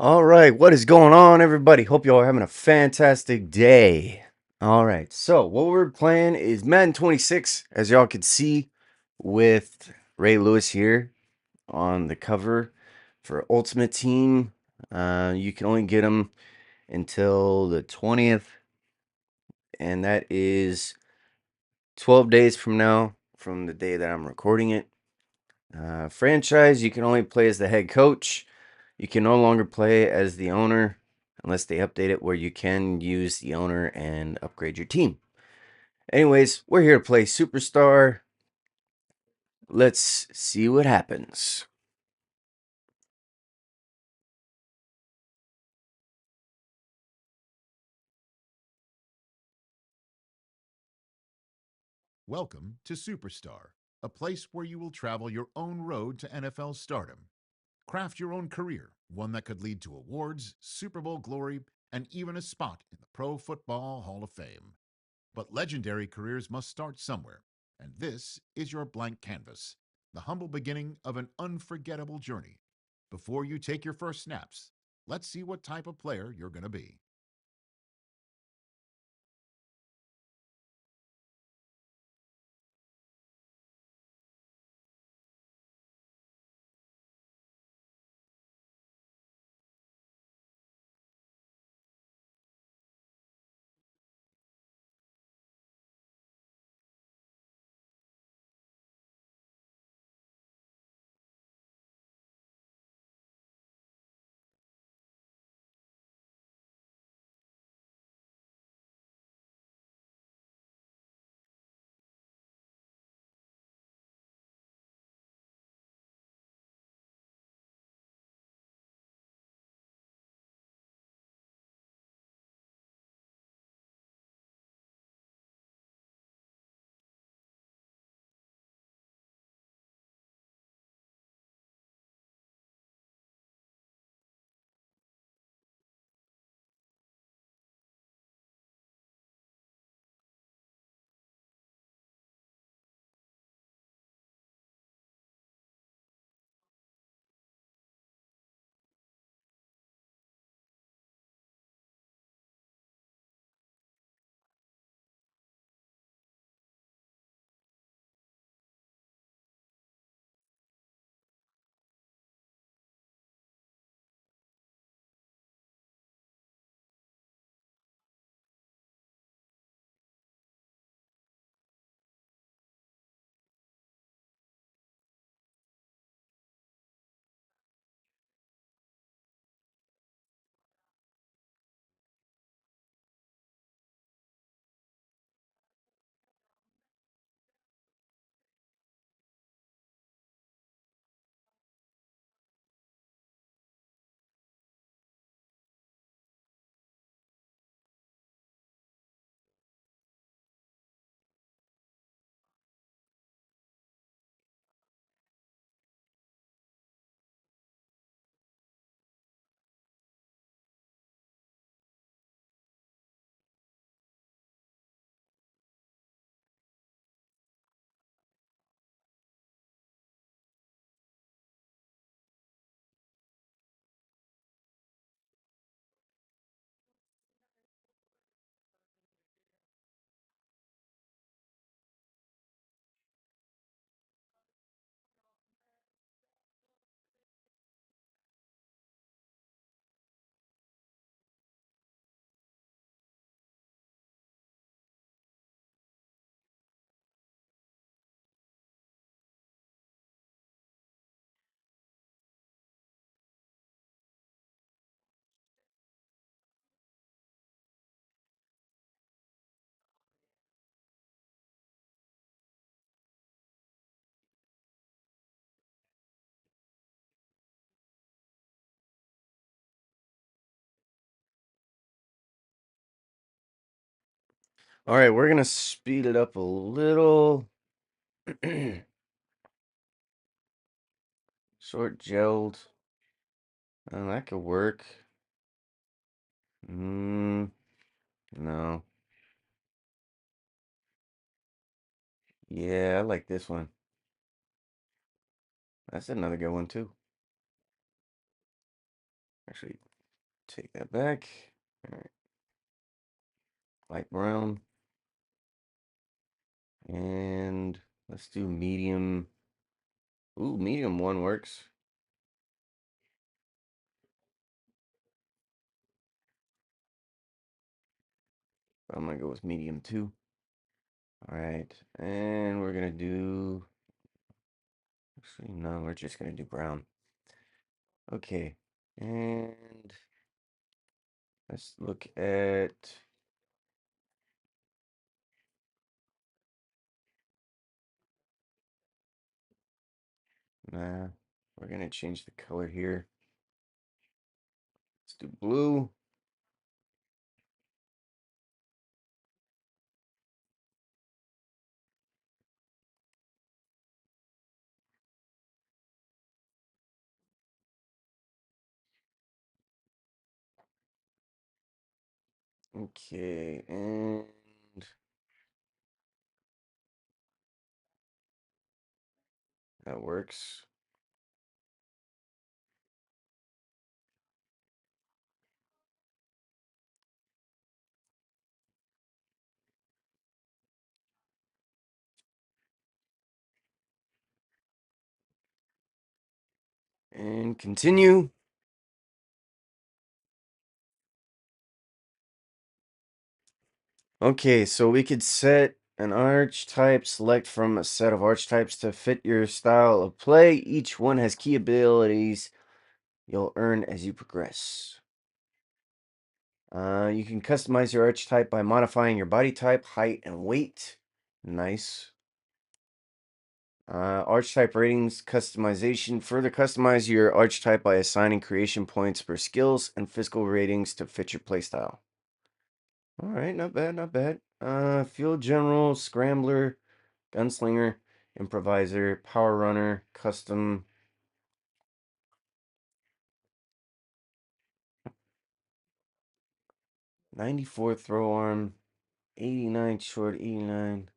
All right, what is going on, everybody? Hope you all are having a fantastic day. All right, so what we're playing is Madden 26, as y'all can see, with Ray Lewis here on the cover for Ultimate Team. You can only get them until the 20th, and that is 12 days from now, from the day that I'm recording it. Franchise, you can only play as the head coach. You can no longer play as the owner unless they update it where you can use the owner and upgrade your team. Anyways, we're here to play Superstar. Let's see what happens. Welcome to Superstar, a place where you will travel your own road to NFL stardom. Craft your own career, one that could lead to awards, Super Bowl glory, and even a spot in the Pro Football Hall of Fame. But legendary careers must start somewhere, and this is your blank canvas, the humble beginning of an unforgettable journey. Before you take your first snaps, let's see what type of player you're going to be. All right, we're going to speed it up a little. Short gelled. That could work. No. Yeah, I like this one. That's another good one, too. Actually, take that back. All right, light brown. And let's do medium. Ooh, medium one works. I'm gonna go with medium two. All right, and we're gonna do. Actually, no, we're just gonna do brown. Okay, and let's look at. Nah, we're gonna change the color here. Let's do blue. Okay, and that works. And continue. Okay, so we could set an archetype, select from a set of archetypes to fit your style of play. Each one has key abilities you'll earn as you progress. You can customize your archetype by modifying your body type, height, and weight. Nice. Archetype ratings customization. Further customize your archetype by assigning creation points for skills and physical ratings to fit your playstyle. All right, not bad, not bad. Field general, scrambler, gunslinger, improviser, power runner, custom. 94 throw arm, 89 short, 89.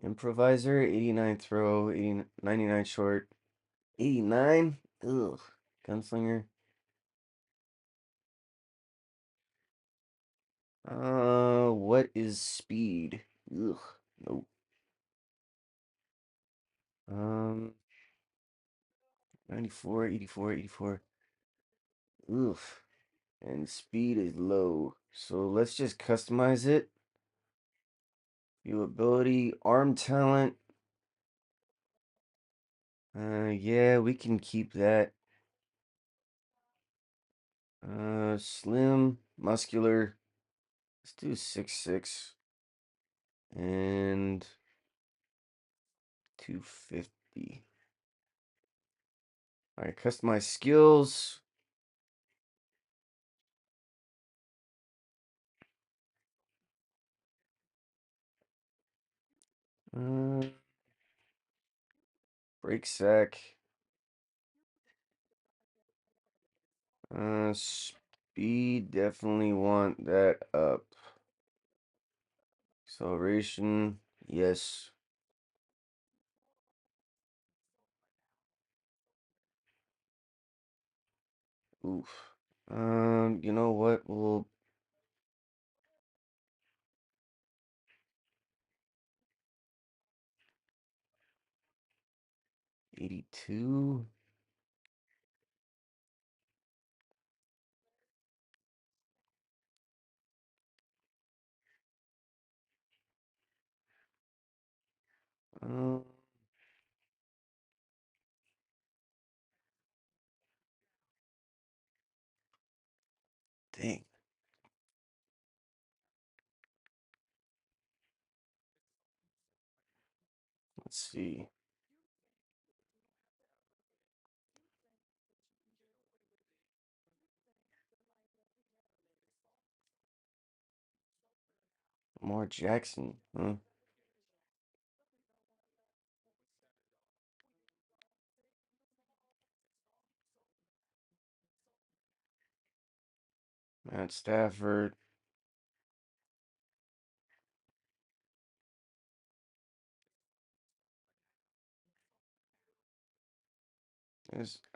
Improviser, 89 throw, 80, 99 short, 89. Ugh. Gunslinger. What is speed? Ugh. Nope. Um, 94, 84, 84. Ugh. And speed is low. So let's just customize it. View ability, arm talent. Yeah, we can keep that. Slim, muscular. Let's do 6'6" and 250. All right, customize skills. Uh, break sack. Speed, definitely want that up. Acceleration, yes. Oof. You know what? We'll 82. Um, dang. Let's see. Lamar Jackson, huh? Matt Stafford.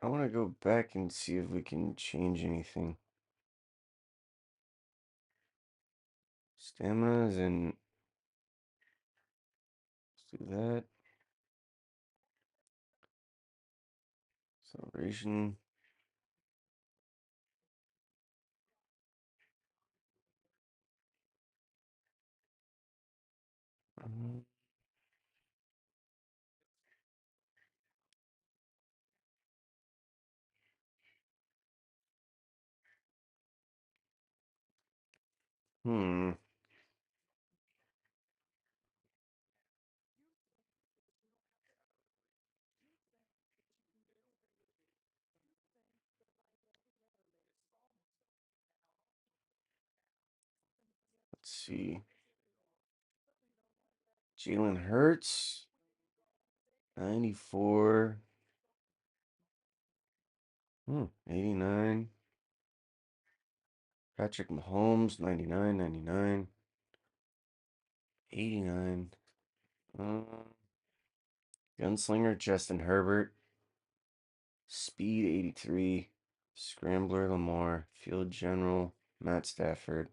I want to go back and see if we can change anything. Stamina and let's do that. Celebration. Um, Hmm. Let's see. Jalen Hurts, 94. 89. Patrick Mahomes, 99, 99. 89. Gunslinger Justin Herbert. Speed 83. Scrambler Lamar. Field General Matt Stafford.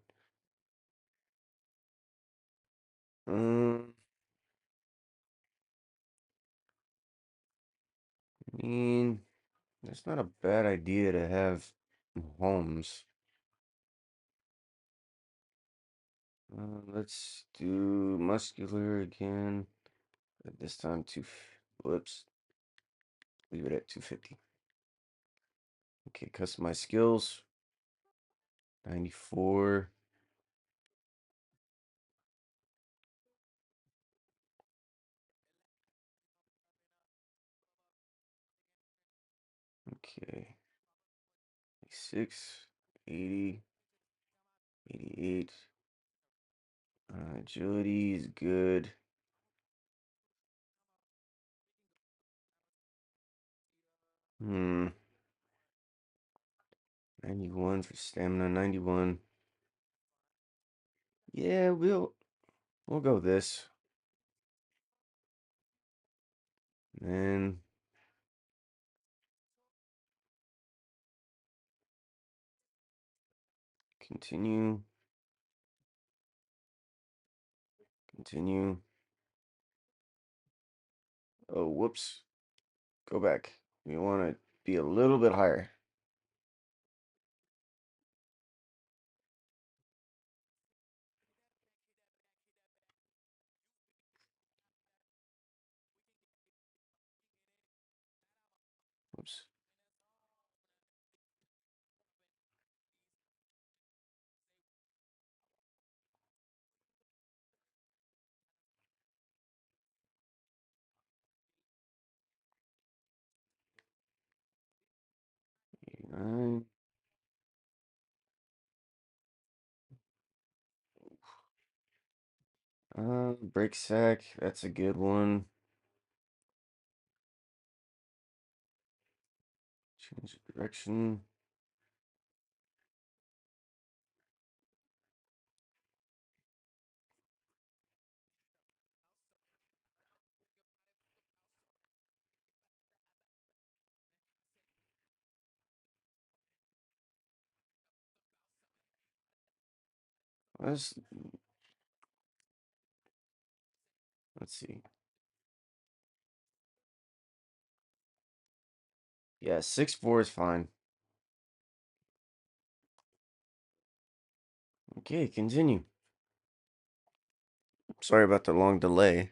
Um, I mean, that's not a bad idea to have Mahomes. Let's do muscular again. But this time, whoops. Leave it at 250. Okay, customize skills. 94. Okay. 86, 80, 88. Agility is good. Hmm. 91 for stamina. 91. Yeah, we'll go this. Then continue. Continue. Oh, whoops. Go back. We want to be a little bit higher. Whoops. Nine. Break sack. That's a good one. Change the direction. Let's let's see. Yeah, 6'4" is fine. Okay, continue. Sorry about the long delay.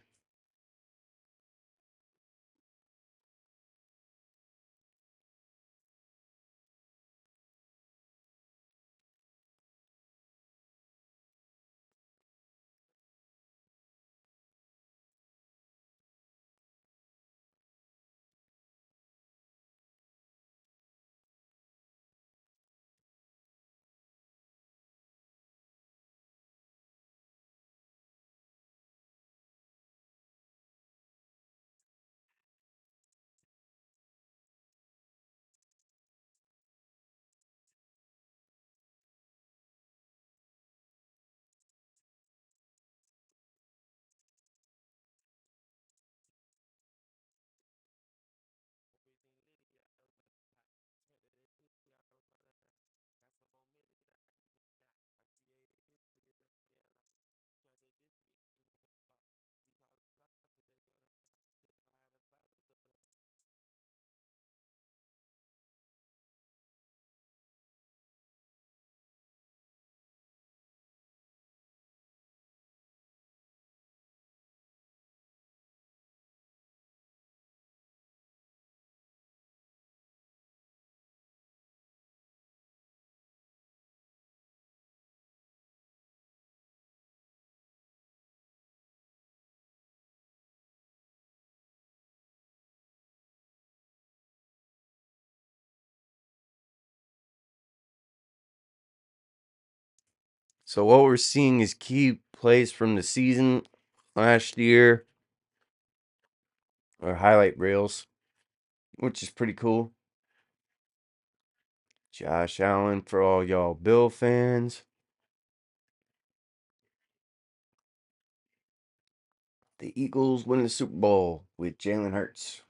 So what we're seeing is key plays from the season last year, or highlight reels, which is pretty cool. Josh Allen for all y'all Bill fans. The Eagles win the Super Bowl with Jalen Hurts.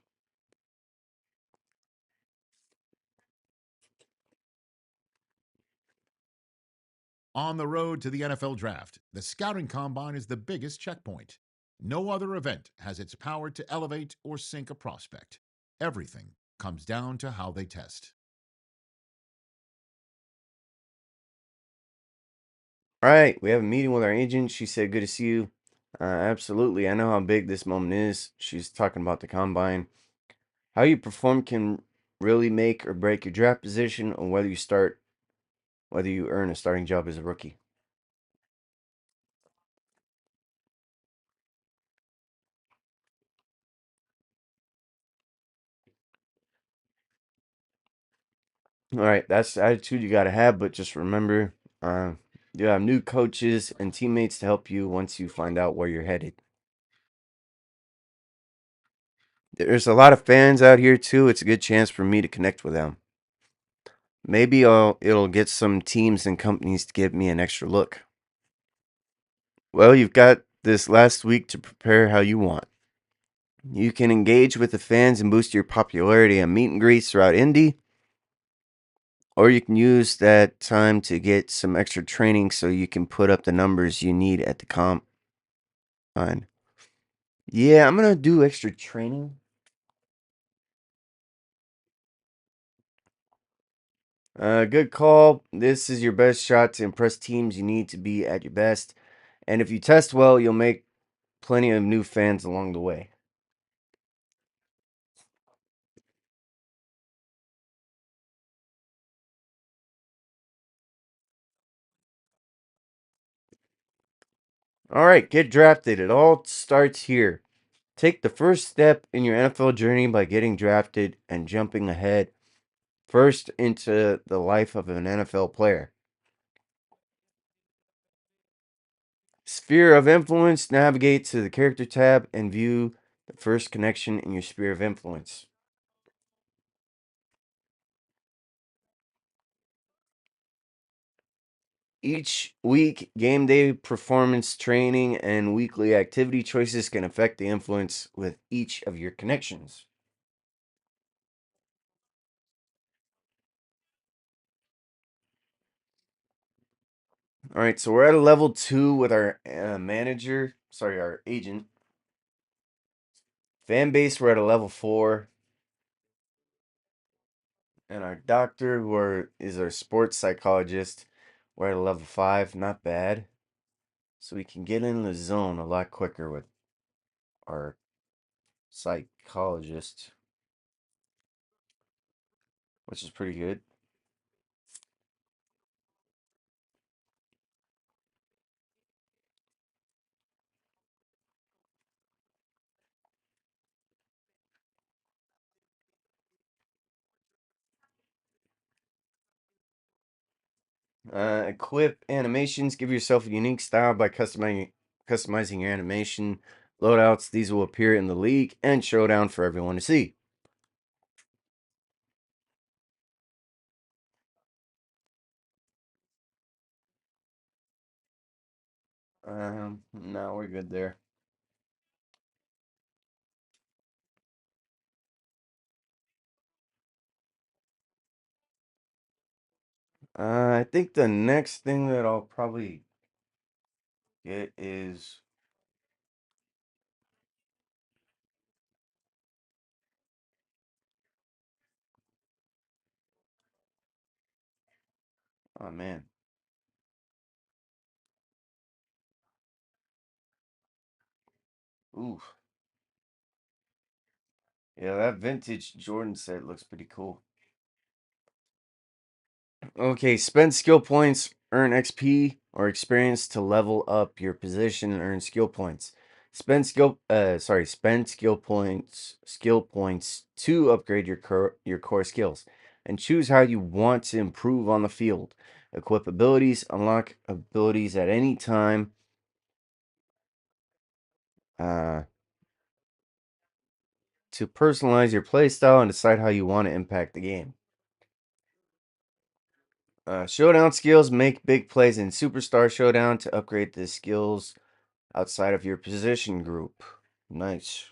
On the road to the NFL Draft, the Scouting Combine is the biggest checkpoint. No other event has its power to elevate or sink a prospect. Everything comes down to how they test. All right, we have a meeting with our agent. She said, "Good to see you." Absolutely. I know how big this moment is. She's talking about the combine. How you perform can really make or break your draft position on whether you earn a starting job as a rookie. All right, that's the attitude you got to have, but just remember, uh, you have new coaches and teammates to help you once you find out where you're headed. There's a lot of fans out here too. It's a good chance for me to connect with them. Maybe it'll get some teams and companies to give me an extra look. Well, you've got this last week to prepare how you want. You can engage with the fans and boost your popularity on meet and greets throughout Indy, or you can use that time to get some extra training so you can put up the numbers you need at the combine. Yeah, I'm gonna do extra training. Good call. This is your best shot to impress teams. You need to be at your best. And if you test well, you'll make plenty of new fans along the way. All right, get drafted. It all starts here. Take the first step in your NFL journey by getting drafted and jumping ahead first into the life of an NFL player. Sphere of influence, navigate to the character tab and view the first connection in your sphere of influence. Each week, game day performance training and weekly activity choices can affect the influence with each of your connections. All right, so we're at a level 2 with our our agent. Fan base, we're at a level 4. And our doctor, is our sports psychologist, we're at a level 5. Not bad. So we can get in the zone a lot quicker with our psychologist, which is pretty good. Equip animations. Give yourself a unique style by customizing your animation loadouts. These will appear in the league and showdown for everyone to see. No, we're good there. I think the next thing that I'll probably get is, oh man, oof, yeah, that vintage Jordan set looks pretty cool. Okay, spend skill points, earn XP or experience to level up your position and earn skill points. Spend skill points to upgrade your core skills. and choose how you want to improve on the field. Equip abilities, unlock abilities at any time. To personalize your playstyle and decide how you want to impact the game. Showdown skills, make big plays in Superstar Showdown to upgrade the skills outside of your position group. Nice.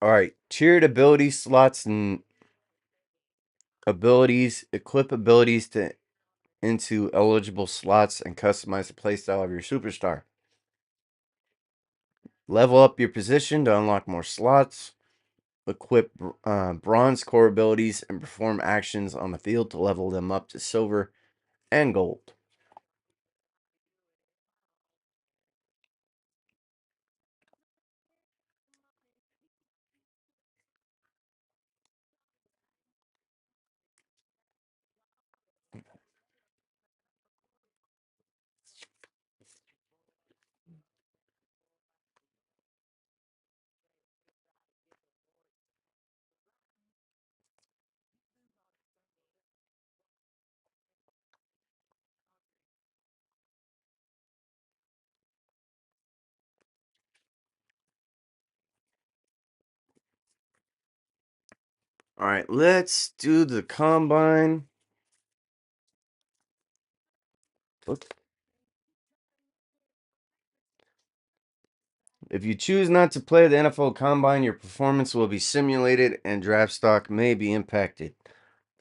All right, tiered ability slots and abilities, equip abilities to into eligible slots and customize the playstyle of your superstar. Level up your position to unlock more slots. Equip bronze core abilities and perform actions on the field to level them up to silver and gold. All right, let's do the combine. Oops. If you choose not to play the NFL Combine, your performance will be simulated and draft stock may be impacted.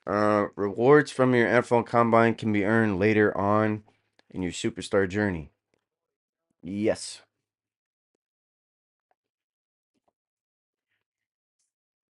Rewards from your NFL Combine can be earned later on in your superstar journey. Yes.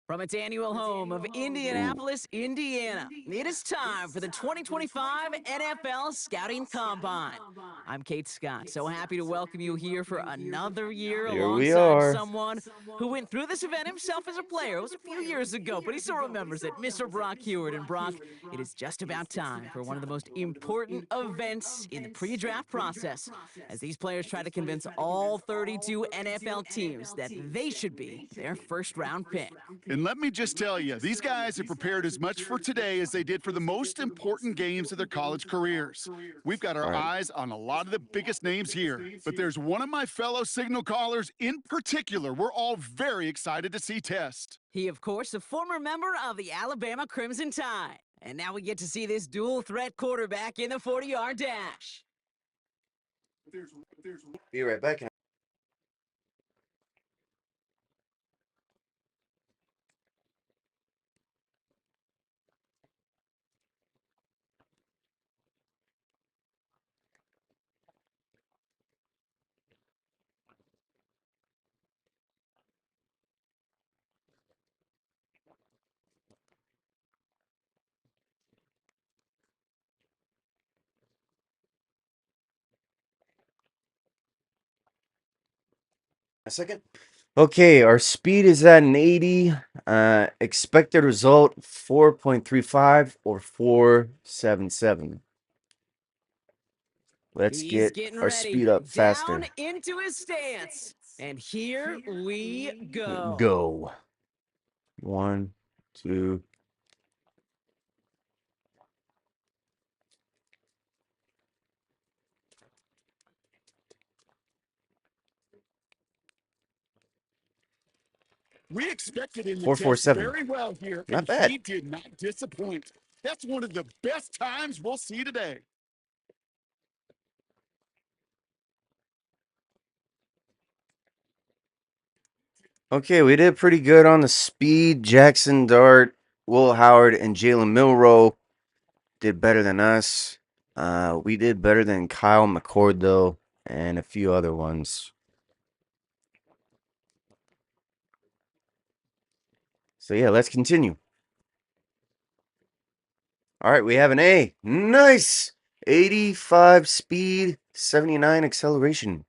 From its annual home of Indianapolis, Indiana, it is time for the 2025 NFL Scouting Combine. I'm Kate Scott, so happy to welcome you here for another year Here we alongside are. someone who went through this event himself as a player. It was a few years ago, but he still remembers it, Mr. Brock Hewitt. And Brock, it is just about time for one of the most important events in the pre-draft process, as these players try to convince all 32 NFL teams that they should be their first-round pick. And let me just tell you, these guys have prepared as much for today as they did for the most important games of their college careers. We've got our All right. eyes on a lot of the biggest names here, but there's one of my fellow signal callers in particular we're all very excited to see test. He, of course, a former member of the Alabama Crimson Tide. And now we get to see this dual-threat quarterback in the 40-yard dash. Be right back. A second. Okay, our speed is at an 80. Expected result 4.35 or 4.77. Let's He's get getting our ready, speed up down faster. into his stance. And here we go. Go. 1, 2. We expected him to test 4.47. very well here, Not and bad. he did not disappoint. That's one of the best times we'll see today. Okay, we did pretty good on the speed. Jackson Dart, Will Howard, and Jalen Milrow did better than us. We did better than Kyle McCord, though, and a few other ones. So, yeah, let's continue. All right, we have an A. Nice. 85 speed, 79 acceleration.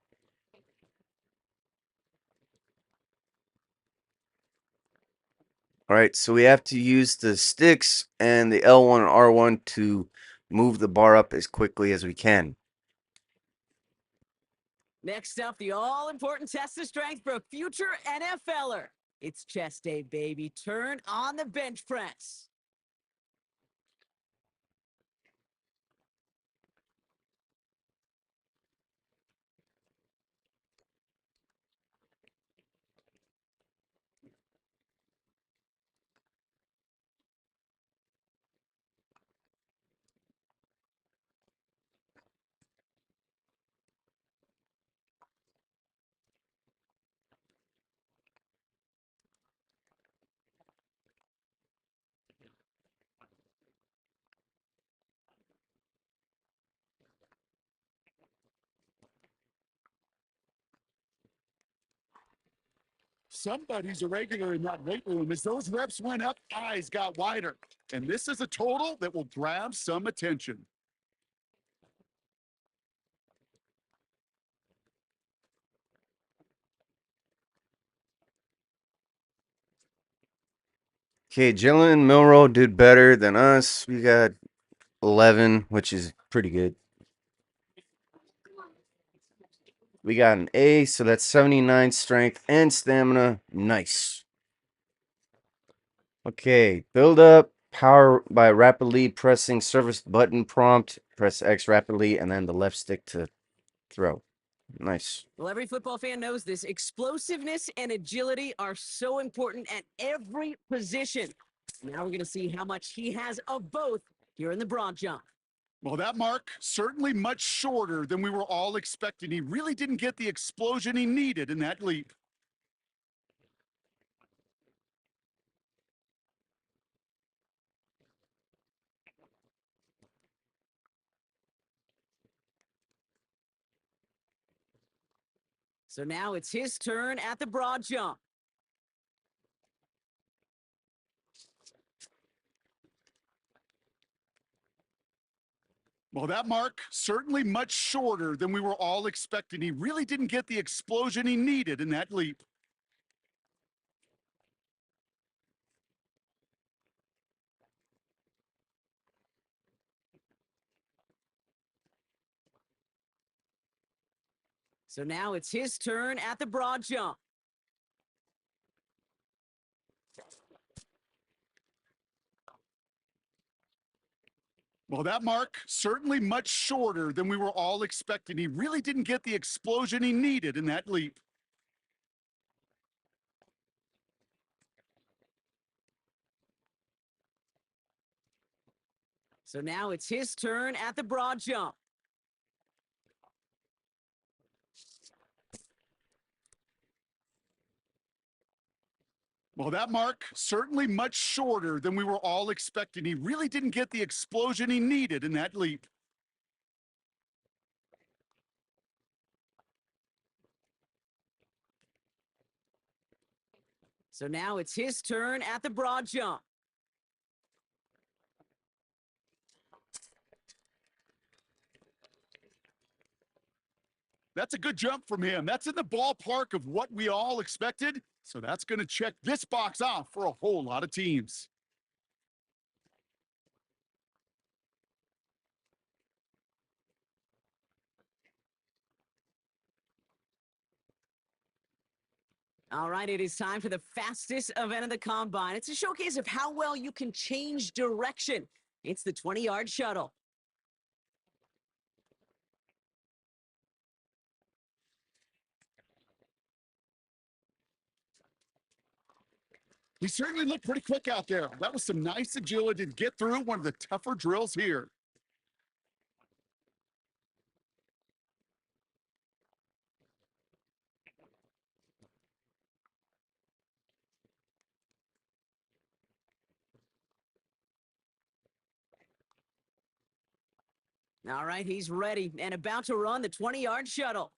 All right, so we have to use the sticks and the L1 and R1 to move the bar up as quickly as we can. Next up, the all-important test of strength for a future NFLer. It's chest day, baby. Turn on the bench press. Somebody's a regular in that weight room. As those reps went up, eyes got wider. And this is a total that will grab some attention. Okay, Jalen Milroe did better than us. We got 11, which is pretty good. We got an A, so that's 79 strength and stamina. Nice. Okay, build up power by rapidly pressing service button prompt. Press X rapidly and then the left stick to throw. Nice. Well, every football fan knows this. Explosiveness and agility are so important at every position. Now we're going to see how much he has of both here in the broad jump. Well, that mark certainly much shorter than we were all expecting. He really didn't get the explosion he needed in that leap. So now it's his turn at the broad jump. Well, that mark certainly much shorter than we were all expecting. He really didn't get the explosion he needed in that leap. So now it's his turn at the broad jump. Well, that mark certainly much shorter than we were all expecting. He really didn't get the explosion he needed in that leap. So now it's his turn at the broad jump. Well, that mark certainly much shorter than we were all expecting. He really didn't get the explosion he needed in that leap. So now it's his turn at the broad jump. That's a good jump from him. That's in the ballpark of what we all expected. So that's going to check this box off for a whole lot of teams. All right, it is time for the fastest event of the combine. It's a showcase of how well you can change direction. It's the 20-yard shuttle. He certainly looked pretty quick out there. That was some nice agility to get through one of the tougher drills here. All right, he's ready and about to run the 20-yard shuttle.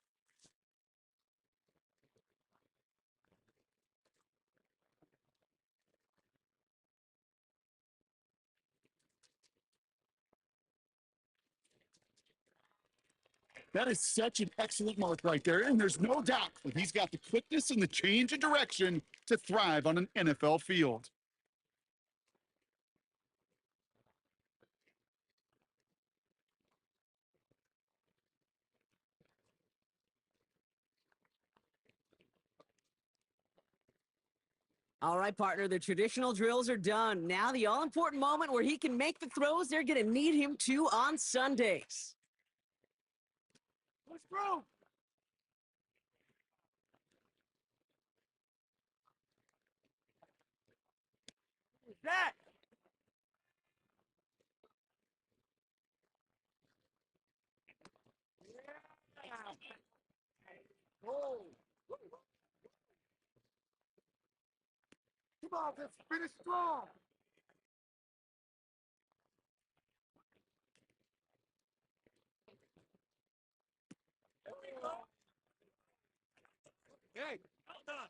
That is such an excellent mark right there. And there's no doubt that he's got the quickness and the change of direction to thrive on an NFL field. All right, partner, the traditional drills are done. Now the all-important moment where he can make the throws they're going to need him to on Sundays. Let's go. What's that? Oh. Come on, let's finish strong. Hey, well done.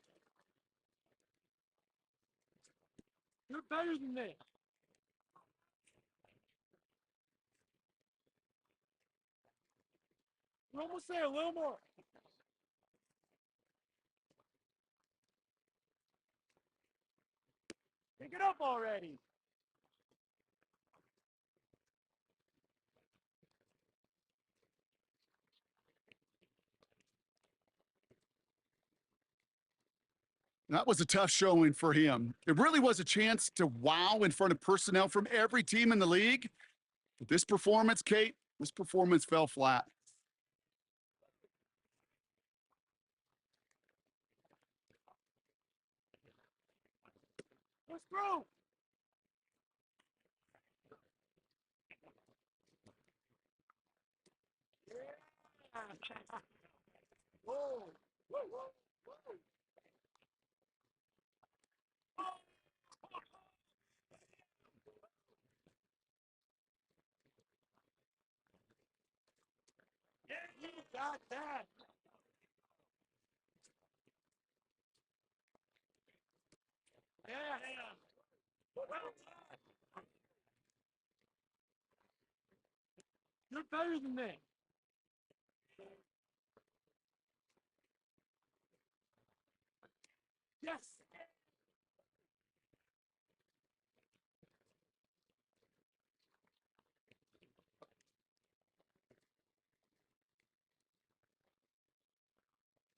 You're better than this. You're almost there, a little more. Pick it up already. That was a tough showing for him. It really was a chance to wow in front of personnel from every team in the league. But this performance, Kate, this performance fell flat. Let's go. Whoa. Whoa, whoa, whoa. Yeah, you got that. Yeah. Well done. You're better than this. Yes.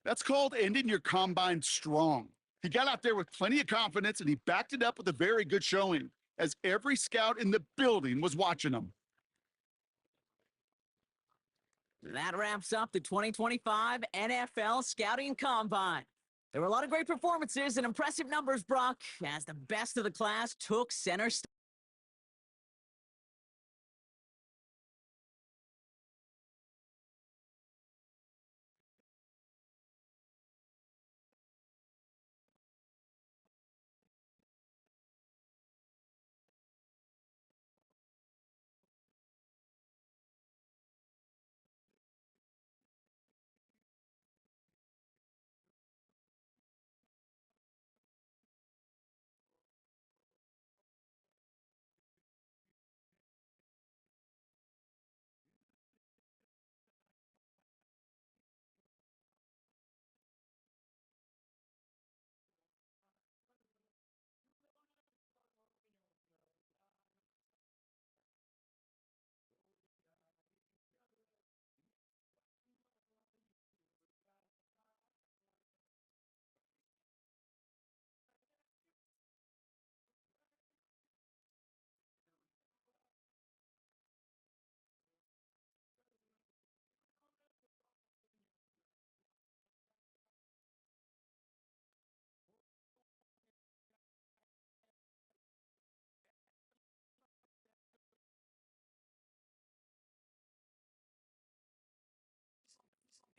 That's called ending your combine strong. He got out there with plenty of confidence and he backed it up with a very good showing, as every scout in the building was watching him. That wraps up the 2025 NFL Scouting Combine. There were a lot of great performances and impressive numbers, Brock, as the best of the class took center stage.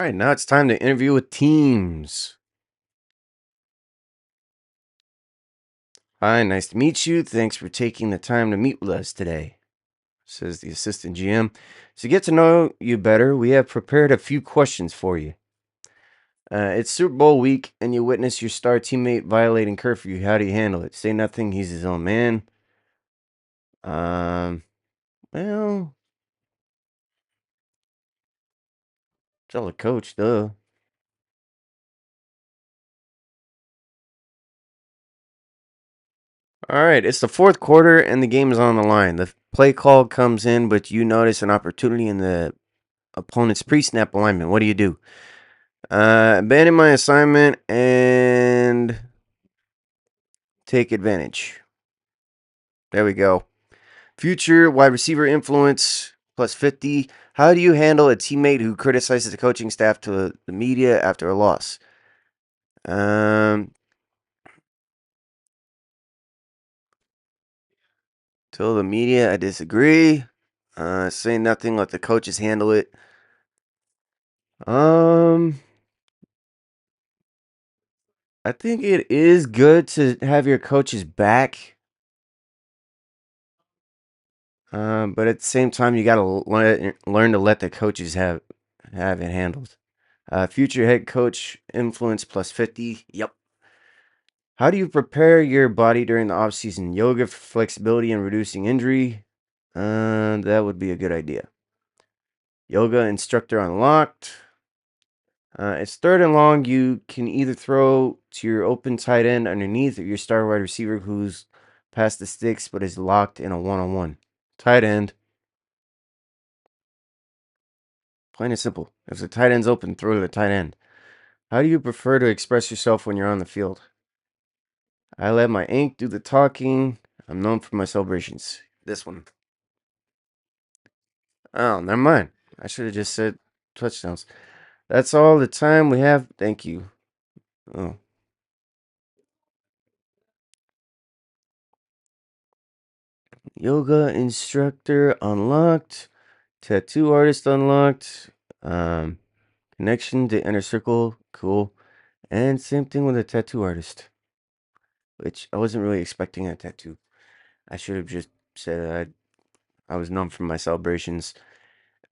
All right, now it's time to interview with teams. Hi, nice to meet you. Thanks for taking the time to meet with us today, says the assistant GM. To get to know you better, we have prepared a few questions for you. It's Super Bowl week, and you witness your star teammate violating curfew. How do you handle it? Say nothing. He's his own man. Well, tell the coach, duh. All right, it's the fourth quarter, and the game is on the line. The play call comes in, but you notice an opportunity in the opponent's pre-snap alignment. What do you do? Abandon my assignment and take advantage. There we go. Future wide receiver influence plus 50. How do you handle a teammate who criticizes the coaching staff to the media after a loss? Tell the media I disagree. Say nothing, let the coaches handle it. I think it is good to have your coaches back. But at the same time, you gotta learn to let the coaches have it handled. Future head coach influence plus 50. Yep. How do you prepare your body during the off season? Yoga for flexibility and reducing injury. That would be a good idea. Yoga instructor unlocked. It's third and long. You can either throw to your open tight end underneath or your star wide receiver who's past the sticks but is locked in a one-on-one. Tight end. Plain and simple. If the tight end's open, throw to the tight end. How do you prefer to express yourself when you're on the field? I let my ink do the talking. I'm known for my celebrations. This one. Oh, never mind. I should have just said touchdowns. That's all the time we have. Thank you. Oh. Yoga instructor unlocked. Tattoo artist unlocked. Um, connection to inner circle. Cool. And same thing with a tattoo artist. Which I wasn't really expecting a tattoo. I should have just said I was known for my celebrations.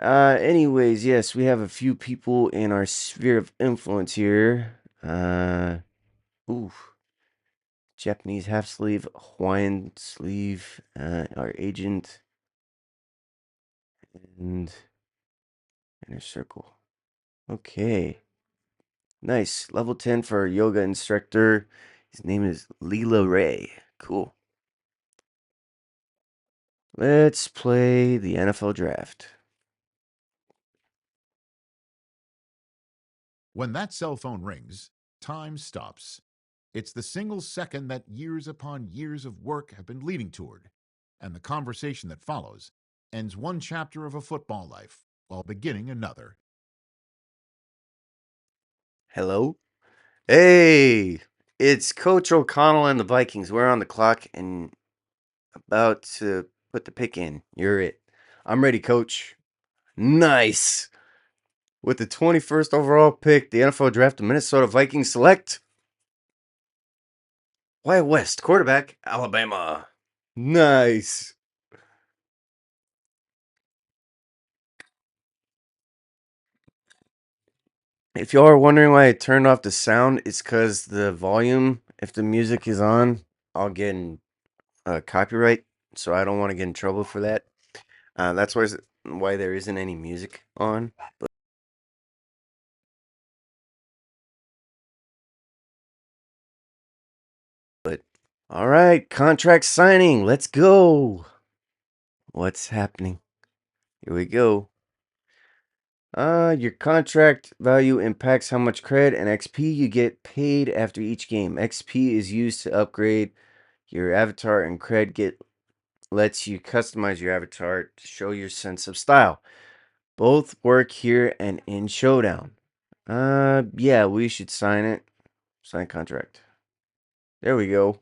Anyways, yes, we have a few people in our sphere of influence here. Ooh, Japanese half sleeve, Hawaiian sleeve, our agent, and inner circle. Okay, nice. Level 10 for our yoga instructor. His name is Leela Ray. Cool. Let's play the NFL draft. When that cell phone rings, time stops. It's the single second that years upon years of work have been leading toward, and the conversation that follows ends one chapter of a football life while beginning another. Hello? Hey, it's Coach O'Connell and the Vikings. We're on the clock and about to put the pick in. You're it. I'm ready, Coach. Nice. With the 21st overall pick, the NFL draft, the Minnesota Vikings select Wyatt West, quarterback, Alabama. Nice. If y'all are wondering why I turned off the sound, it's because the volume, if the music is on, I'll get in copyright. So I don't want to get in trouble for that. That's why there isn't any music on. But all right, contract signing. Let's go. What's happening? Here we go. Your contract value impacts how much cred and XP you get paid after each game. XP is used to upgrade your avatar, and cred lets you customize your avatar to show your sense of style. Both work here and in Showdown. Yeah, we should sign it. Sign contract. There we go.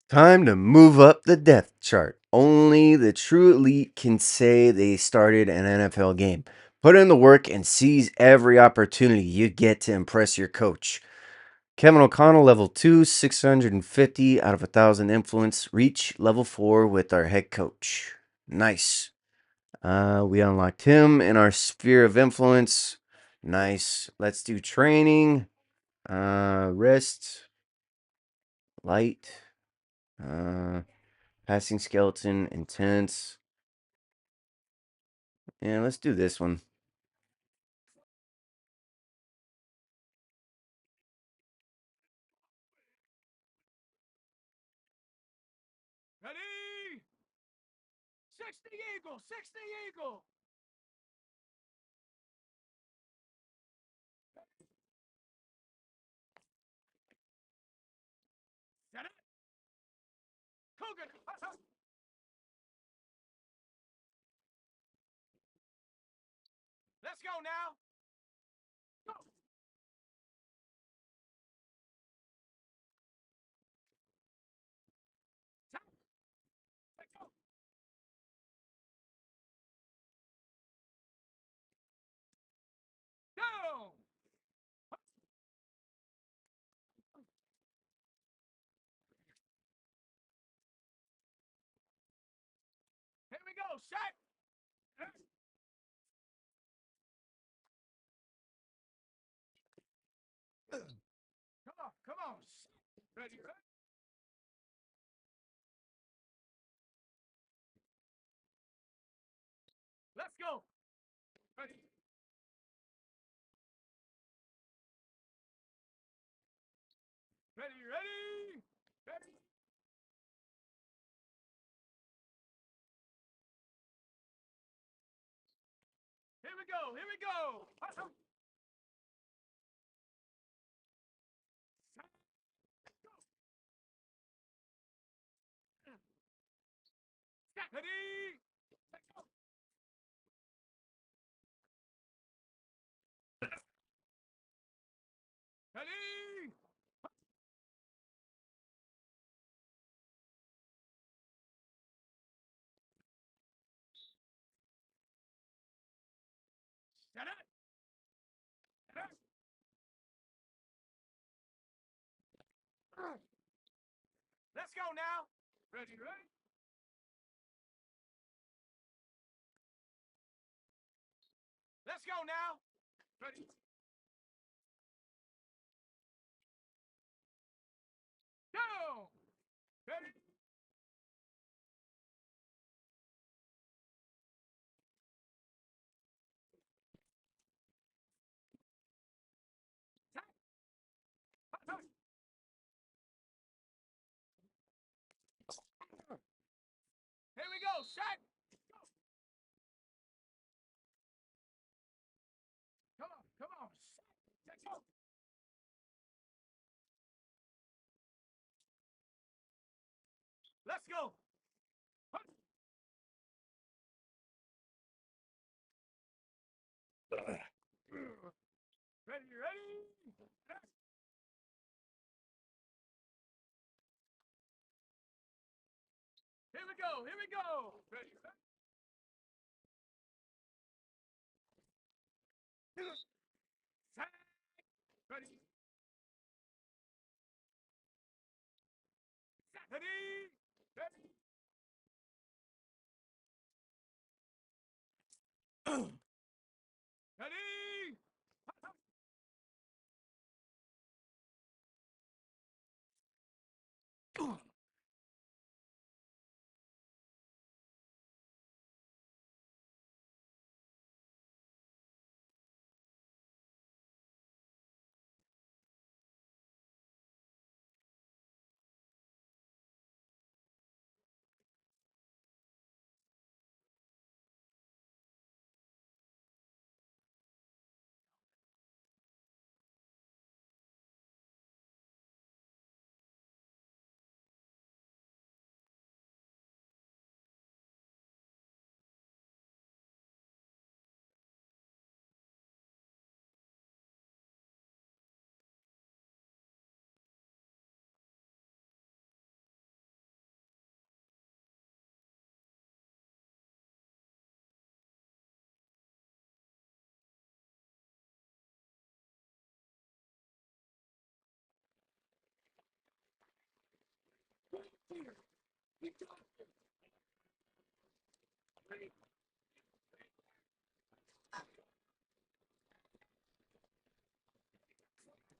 Time to move up the depth chart. Only the true elite can say they started an NFL game. Put in the work and seize every opportunity you get to impress your coach. Kevin O'Connell, level 2, 650 out of 1,000 influence. Reach level 4 with our head coach. Nice. We unlocked him in our sphere of influence. Nice. Let's do training. Rest. Light. Passing skeleton, intense. Yeah, let's do this one. Ready? 60 Eagle, 60 Eagle. Let's go now. Down. Here we go. Shot. Come on. Ready, ready. Let's go. Ready. Ready, ready. Ready. Here we go. Here we go. Ready. Ready. Set it. Set it. Let's go now. Ready, ready. Let's go now. Ready. Go. Ready. Here we go. Shot. Come on. Come on. Shot. Go. Let's go. Ready, ready. Here we go. Here we go. Ready, ready. Set. Ready. Set. Ready. Ready. Ready.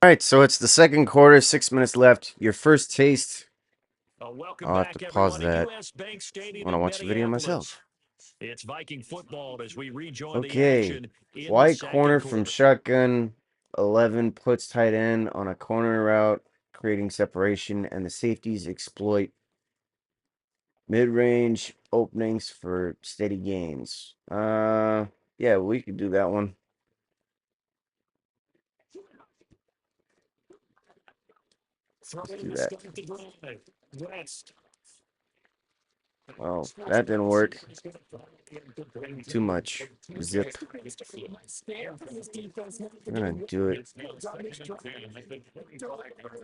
All right, so it's the second quarter, 6 minutes left. Your first taste. Welcome I'll have back, to pause everyone, at that. U.S. Bank I Stadium want to in watch the video Minneapolis. myself. It's Viking football as we rejoin the Okay. action in the Wide second corner from quarter. shotgun. 11 puts tight end on a corner route, creating separation, and the safeties exploit mid-range openings for steady gains. Yeah, we could do that one. Let's do that. Start the drive. West Well, that didn't work. Too much. Zip. I'm gonna do it.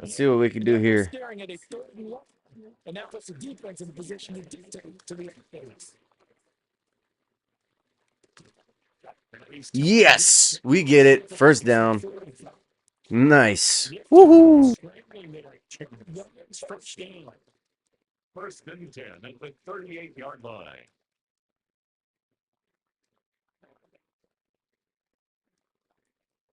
Let's see what we can do here. And that puts the defense in a position to dictate to the offense. Yes, we get it. First down. Nice. Woohoo! First and 10 at the 38-yard line.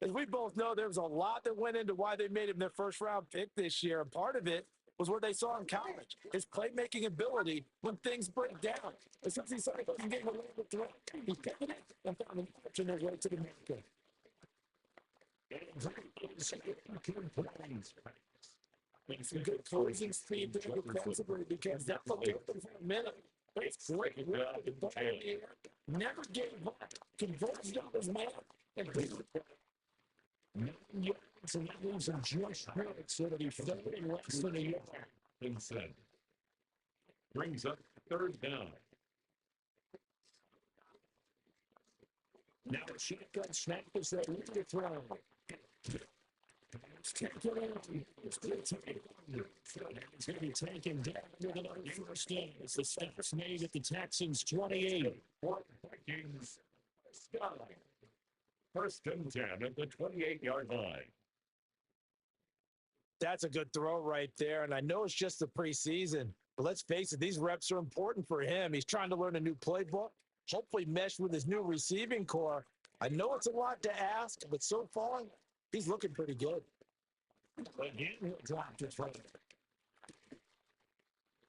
As we both know, there was a lot that went into why they made him their first-round pick this year. And part of it was what they saw in college, his playmaking ability when things break down. As soon as he started getting a little bit through, he pivoted and found an option his way to the market. And some good closing speed there defensively because that looked open for a minute. But it's great. The ball in the air. Never gave up. Converged on his man. And yards, and that leaves him just short, so that he's third and less than a yard. Instead, brings up third down. Now a shotgun snap is that lead to throw. It's taken on. It's going to be taken down with another first down. As the stop's made at the Texans' 28. Vikings. First and 10 at the 28-yard line. That's a good throw right there. And I know it's just the preseason, but let's face it, these reps are important for him. He's trying to learn a new playbook, hopefully mesh with his new receiving core. I know it's a lot to ask, but so far, he's looking pretty good. Again, he'll drop to throw.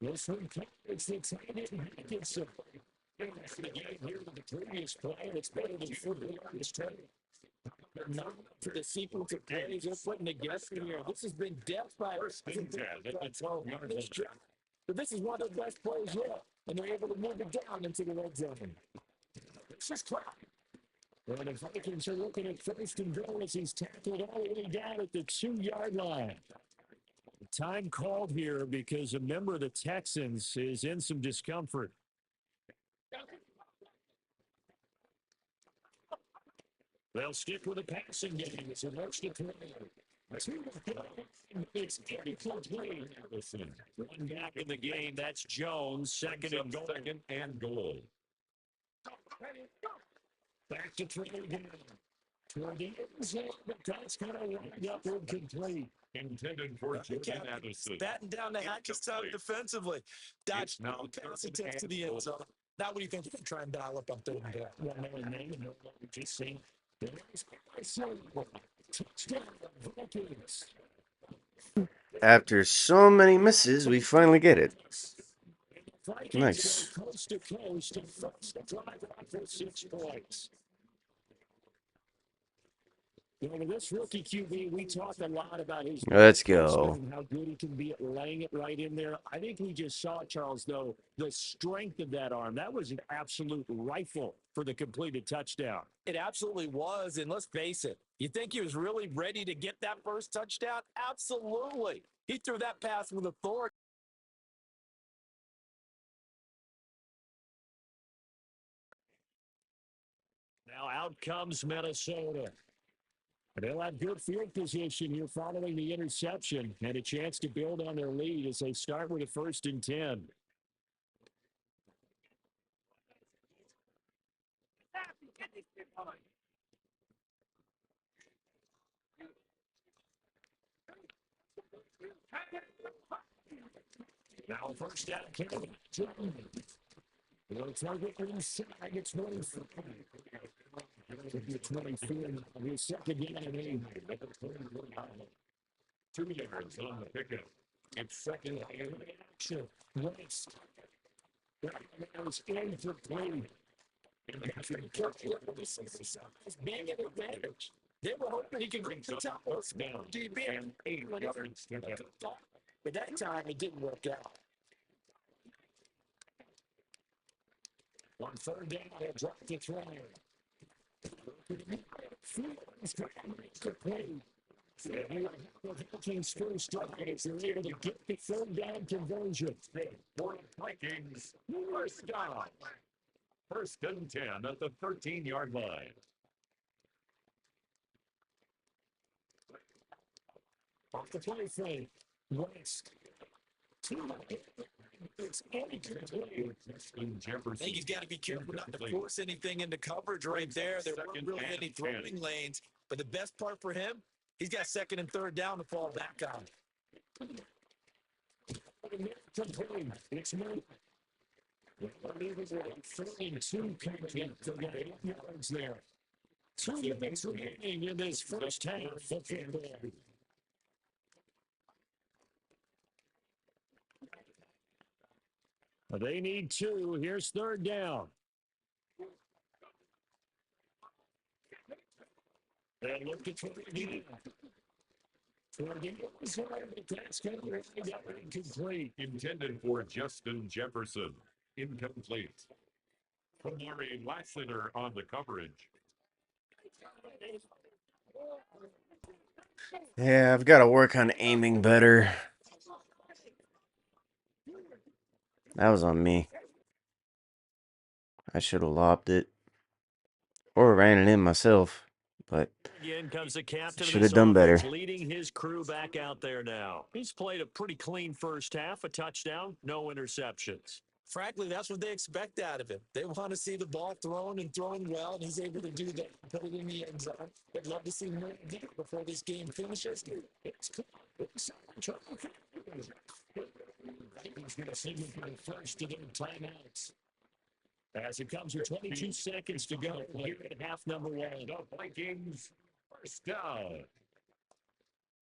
This one it's the tight end Hickinson. It's the game here with the previous play. It's better than 40 yards straight. They're not to the sequence of plays they're putting together here. This has been depth by but this is one of the best plays yet, and they're able to move it down into the red zone. This is crap. Well, the Vikings are looking at first and goal as he's tackled all the way down at the 2-yard line. Time called here because a member of the Texans is in some discomfort. They'll stick with the passing game as it looks to play. It's complete. One back in the game. That's Jones. Second and goal. Back to Trey again. Toward the end zone, but that's going to wind up incomplete. Intended for Jordan Addison. Batten down the Hackensack defensively. Dodge now pass attempt to the end zone. Now what do you think? You can try and dial up on third and down. One more name, and what we just seen. Touchdown, Vikings. After so many misses, we finally get it. Nice. Coast to coast and first drive for 6 points. You know, with this rookie QB, we talked a lot about his. Let's go. How good he can be at laying it right in there. I think we just saw, Charles, though, the strength of that arm. That was an absolute rifle for the completed touchdown. It absolutely was, and let's face it. You think he was really ready to get that first touchdown? Absolutely. He threw that pass with authority. Now out comes Minnesota. They'll have good field position here following the interception and a chance to build on their lead as they start with a 1st and 10. Now first down, they'll target inside. It's 24. It'll be 24. His second down and 8. 2 yards on the pickup. It's second and action. West. That was incomplete. Being an advantage. They were hoping he could reach the top of the DB. And 8 yards. But that time it didn't work out. On third down, they'll drop the throw. Vikings first down if they're able to get the third down conversion. For Vikings, first down. First and 10 at the 13-yard line. Off the play fake. West. It's incomplete. I think he's got to be careful not to force anything into coverage right there. There weren't really any throwing lanes. But the best part for him, he's got second and third down to fall back on. It's moving. 32 coming. They got 8 yards there. 2 minutes remaining in this first half of football. They need 2. Here's third down. And look to try again. That's going to be incomplete. Intended for Justin Jefferson. Incomplete. Kamari Lassiter on the coverage. Yeah, I've got to work on aiming better. That was on me. I should have lobbed it. Or ran it in myself. But Again comes the captain should have done better. leading his crew back out there now. He's played a pretty clean first half, a touchdown, no interceptions. Frankly, that's what they expect out of him. They want to see the ball thrown and thrown well, and he's able to do that, put it in the end zone. They'd love to see more of that before this game finishes. He's going to signal for the first to their timeouts. As it comes with 22 seconds to go here at half number 1. The Vikings, first down.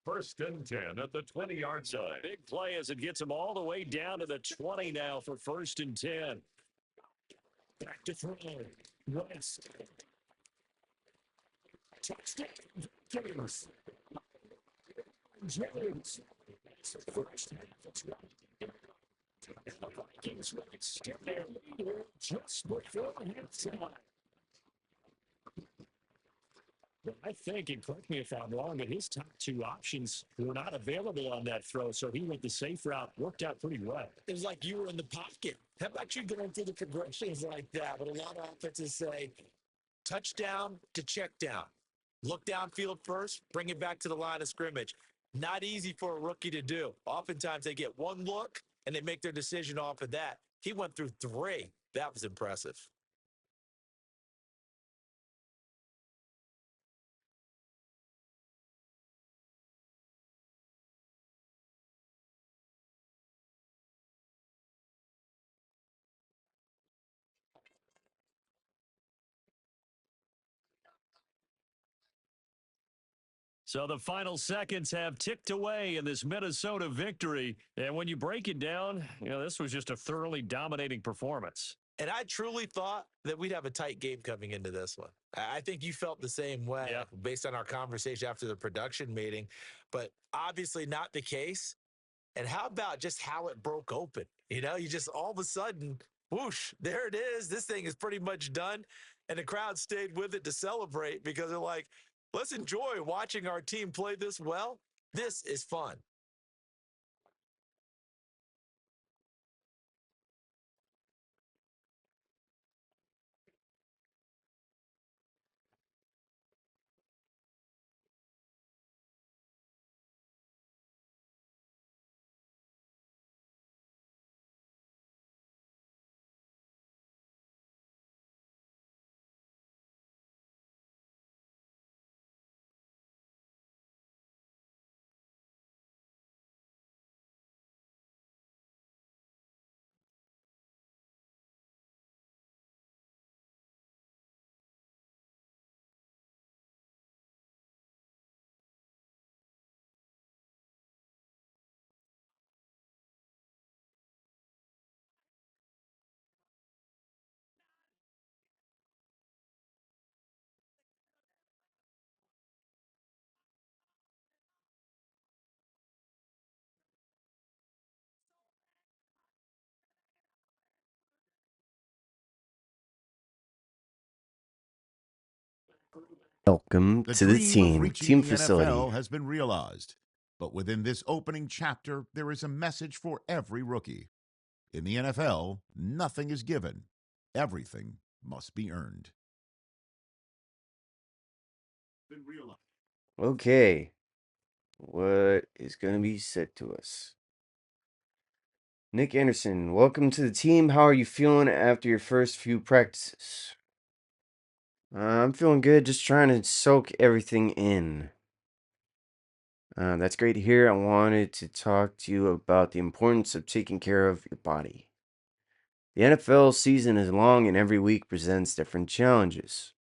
First and 10 at the 20-yard line. Big play as it gets them all the way down to the 20 now for first and 10. Back to throw. West. Touchdown. James. First half. That's right. The Vikings will extend their lead just before halftime. I think, and correct me if I'm wrong, but his top 2 options were not available on that throw, so he went the safe route. Worked out pretty well. It was like you were in the pocket. How about you going through the progressions like that? But a lot of offenses say touchdown to check down. Look downfield first, bring it back to the line of scrimmage. Not easy for a rookie to do. Oftentimes they get one look, and they make their decision off of that. He went through 3. That was impressive. So the final seconds have ticked away in this Minnesota victory. And when you break it down, this was just a thoroughly dominating performance. And I truly thought that we'd have a tight game coming into this one. I think you felt the same way based on our conversation after the production meeting, but obviously not the case. And how about just how it broke open? You just all of a sudden, whoosh, there it is. This thing is pretty much done. And the crowd stayed with it to celebrate because they're like, let's enjoy watching our team play this well. This is fun. Welcome The to the dream of reaching team the facility. NFL has been realized, but within this opening chapter, there is a message for every rookie. In the NFL, nothing is given. Everything must be earned. Okay, what is going to be said to us? Nick Anderson, welcome to the team. How are you feeling after your first few practices? I'm feeling good, just trying to soak everything in. That's great to hear. I wanted to talk to you about the importance of taking care of your body. The NFL season is long and every week presents different challenges.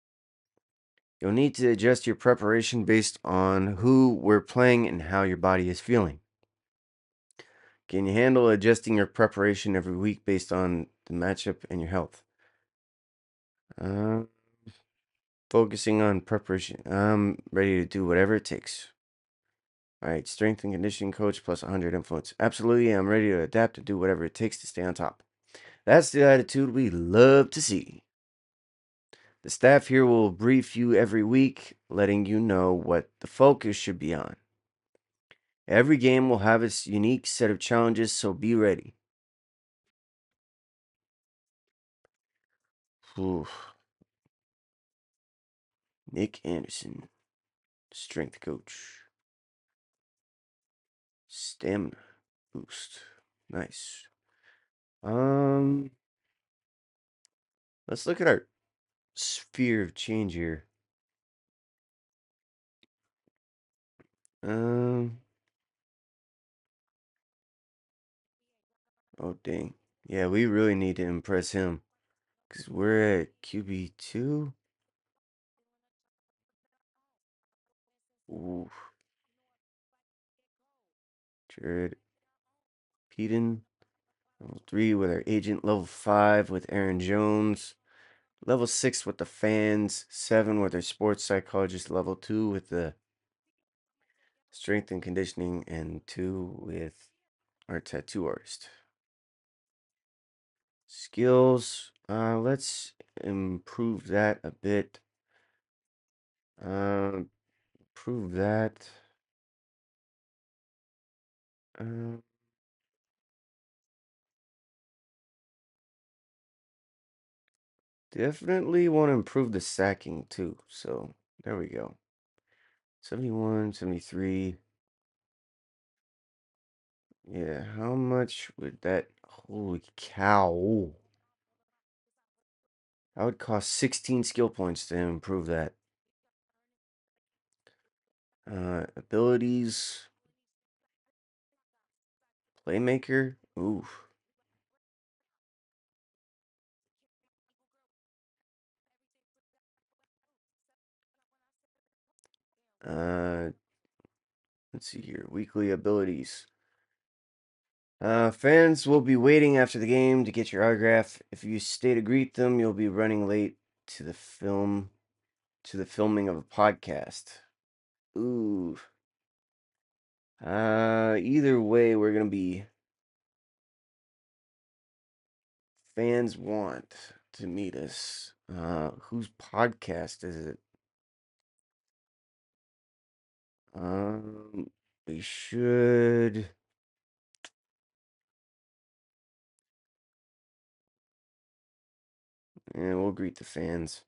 You'll need to adjust your preparation based on who we're playing and how your body is feeling. Can you handle adjusting your preparation every week based on the matchup and your health? Focusing on preparation. I'm ready to do whatever it takes. All right, strength and conditioning coach plus 100 influence. Absolutely, I'm ready to adapt to do whatever it takes to stay on top. That's the attitude we love to see. The staff here will brief you every week, letting you know what the focus should be on. Every game will have its unique set of challenges, so be ready. Oof. Nick Anderson, strength coach. Stamina boost. Nice. Let's look at our sphere of change here. Um, oh dang. Yeah, we really need to impress him. Because we're at QB2. Ooh. Jared Peden. Level 3 with our agent. Level 5 with Aaron Jones. Level 6 with the fans. 7 with our sports psychologist. Level 2 with the strength and conditioning. And 2 with our tattoo artist. Skills. Let's improve that a bit. Improve that. Definitely want to improve the sacking too. So there we go. 71, 73. Yeah, how much would that? Holy cow. That would cost 16 skill points to improve that. Abilities. Playmaker. Oof. Uh, let's see here. Weekly abilities. Fans will be waiting after the game to get your autograph. If you stay to greet them, you'll be running late to the filming of a podcast. Ooh. Either way, we're gonna be fans want to meet us. Whose podcast is it? We should. Yeah, we'll greet the fans.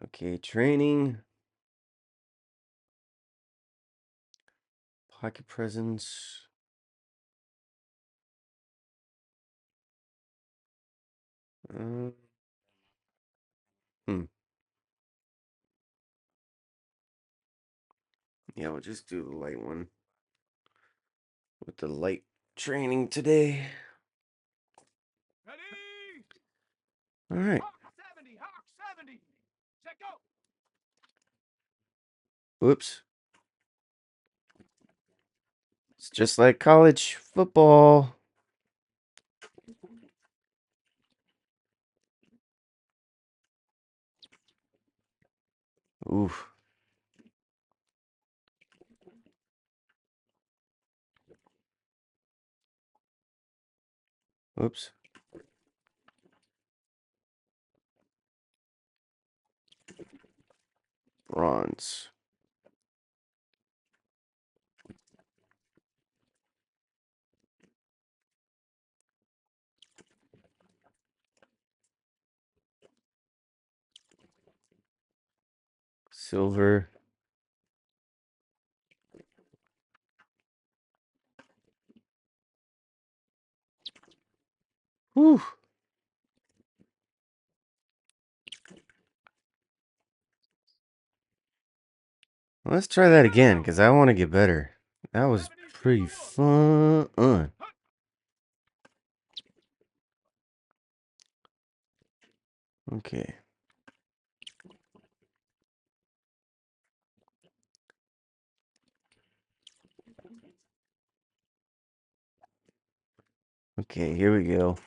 Okay, training. Pocket presence. Uh, hmm. Yeah, we'll just do the light one. With the light training today. Ready? All right. Hawk 70, Hawk 70. Check go. Whoops. It's just like college football. Oof. Whoops. Bronze. Silver. Whew. Let's try that again, because I want to get better. That was pretty fun. Okay. Okay, here we go.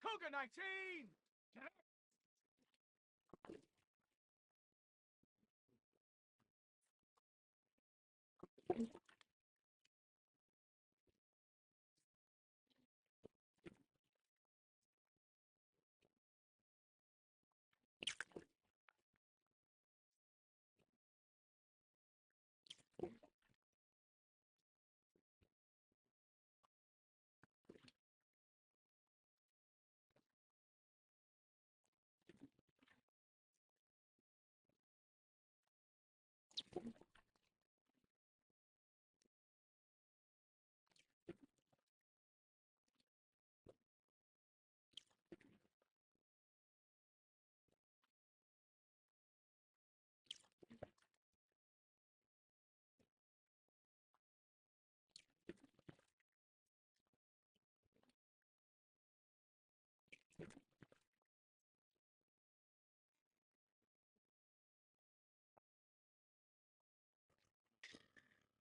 Cougar 19!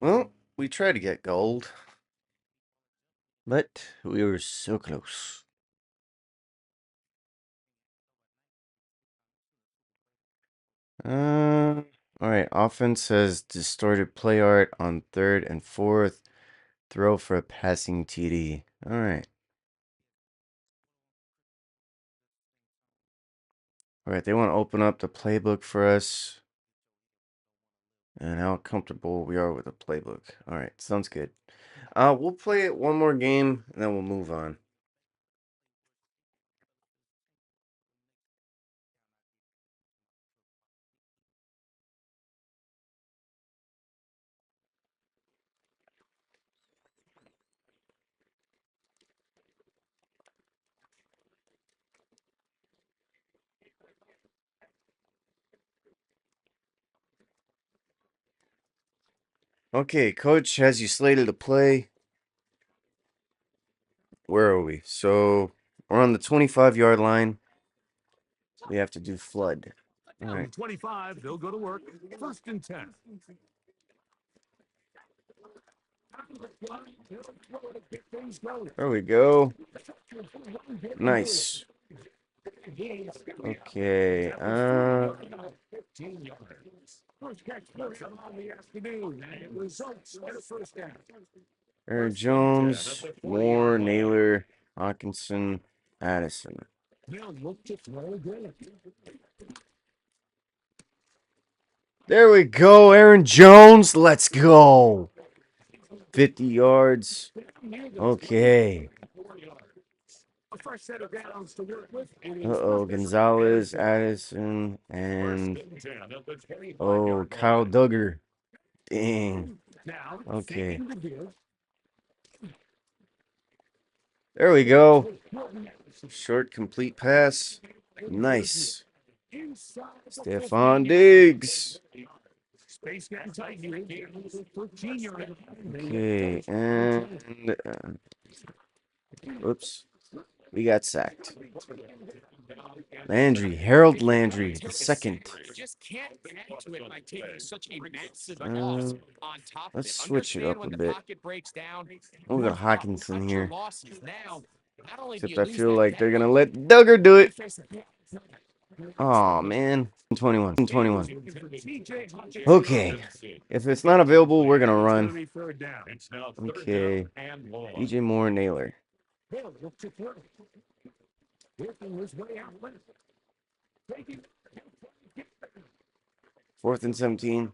Well, we tried to get gold, but we were so close. All right. Offense has distorted play art on third and fourth. Throw for a passing TD. All right. All right. They want to open up the playbook for us and how comfortable we are with the playbook. All right. Sounds good. We'll play it one more game and then we'll move on. Okay, coach has you slated to play. Where are we? So we're on the 25-yard line. We have to do flood. All Down right. 25, they'll go to work. First and 10. There we go. Nice. Okay. 15 yards. First catch on the afternoon, and it results in a first down. Aaron Jones, Moore, Naylor, Hawkinson, Addison. They'll look to throw again. There we go, Aaron Jones. Let's go. 50 yards. Okay. A fresh set of downs to work with. Uh-oh, Gonzalez, Addison, and First and 10 at the 25-yard line. Kyle Duggar. Dang. Now, Okay. faking the give. There we go. Short, complete pass. Nice. Stephon Diggs. Space getting tight here. 13 yard. Okay, and oops, we got sacked. Landry, Harold Landry, the second. Just can't add to it by taking such a massive loss on top of Let's it. switch it Understand up a when the bit. pocket breaks down. Oh, we got Hawkinson Cut your here. losses now. Not only do Except you I lose feel that like they're bet, gonna let Duggar do it. Oh man, 21, 21. Okay, if it's not available, we're gonna run. Okay, DJ Moore, Naylor. Fourth and 17.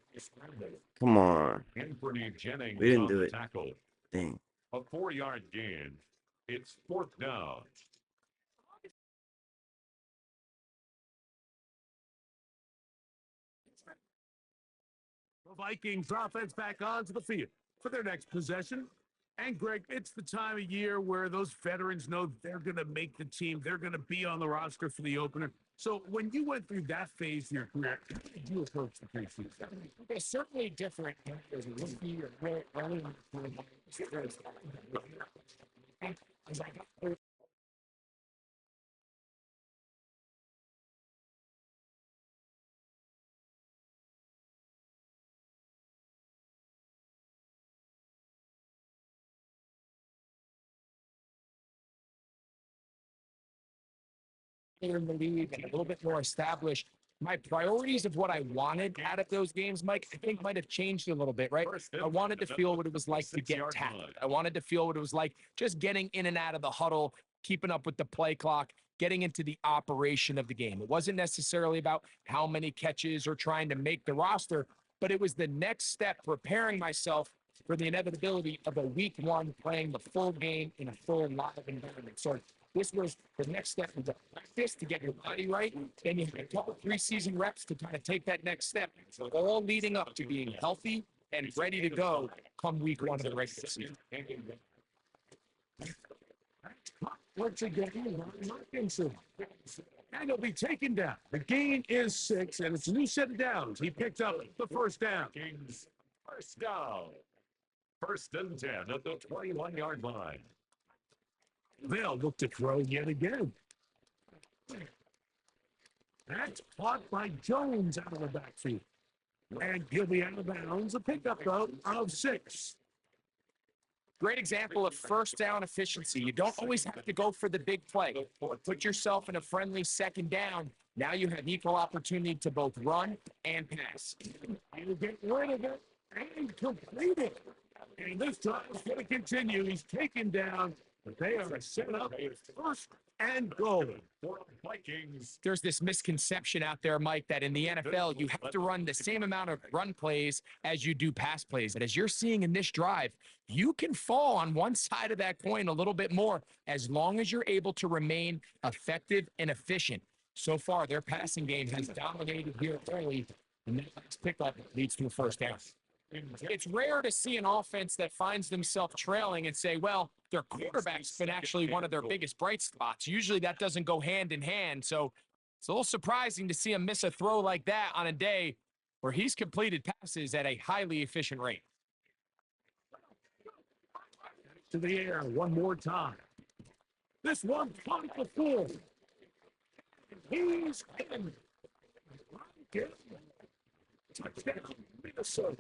Come on. Anthony Jennings We didn't on do the it. tackle. Dang. A 4-yard gain. It's 4th down. The Vikings offense back onto the field for their next possession. And Greg, it's the time of year where those veterans know they're going to make the team. They're going to be on the roster for the opener. So when you went through that phase in your career, how did you approach the preseason? it's certainly different as a rookie or really early in the in the league and a little bit more established. My priorities of what I wanted out of those games, Mike, I think might have changed a little bit, right? I wanted to feel what it was like to get tackled. I wanted to feel what it was like just getting in and out of the huddle, keeping up with the play clock, getting into the operation of the game. It wasn't necessarily about how many catches or trying to make the roster, but it was the next step, preparing myself for the inevitability of a week one playing the full game in a full live environment. So this was the next step into practice to get your body right. Then you had a couple preseason reps to kind of take that next step. So all leading up to being healthy and ready to go come week one of the regular season. Once again, Hawkinson. And he'll be taken down. The gain is 6, and it's a new set of downs. He picked up the first down. Kings, first down. 1st and 10 at the 21-yard line. They'll look to throw yet again. That's caught by Jones out of the backfield. And he'll be out of bounds. A pickup, though, of 6. Great example of first down efficiency. You don't always have to go for the big play. Put yourself in a friendly second down. Now you have equal opportunity to both run and pass. You get rid of it and complete it. And this time it's going to continue. He's taken down, but they are set up 1st and goal. Vikings. There's this misconception out there, Mike, that in the NFL, you have to run the same amount of run plays as you do pass plays. But as you're seeing in this drive, you can fall on one side of that coin a little bit more as long as you're able to remain effective and efficient. So far, their passing game has dominated here early, and that last pickup leads to a first down. It's rare to see an offense that finds themselves trailing and say, well, their quarterback's been actually one of their biggest bright spots. Usually that doesn't go hand in hand. So it's a little surprising to see him miss a throw like that on a day where he's completed passes at a highly efficient rate. To the air one more time. This one caught the full. He's in. Touchdown, Minnesota.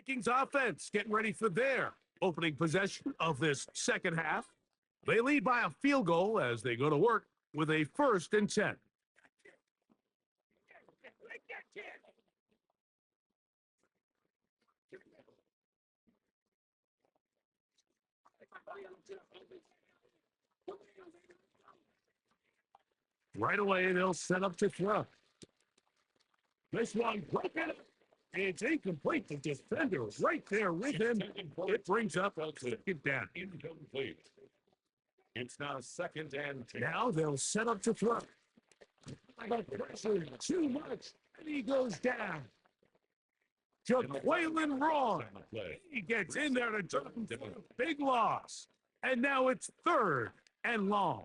Vikings offense getting ready for their opening possession of this second half. They lead by a field goal as they go to work with a 1st and 10. Right away, they'll set up to throw. This one, broken. It's incomplete. The defender right there with him. It brings up a second down. Incomplete. It's now second and 10. Now they'll set up to throw. But pressure too much, and he goes down. To Quaylen Rawn. He gets in there to jump for a big loss. And now it's third and long.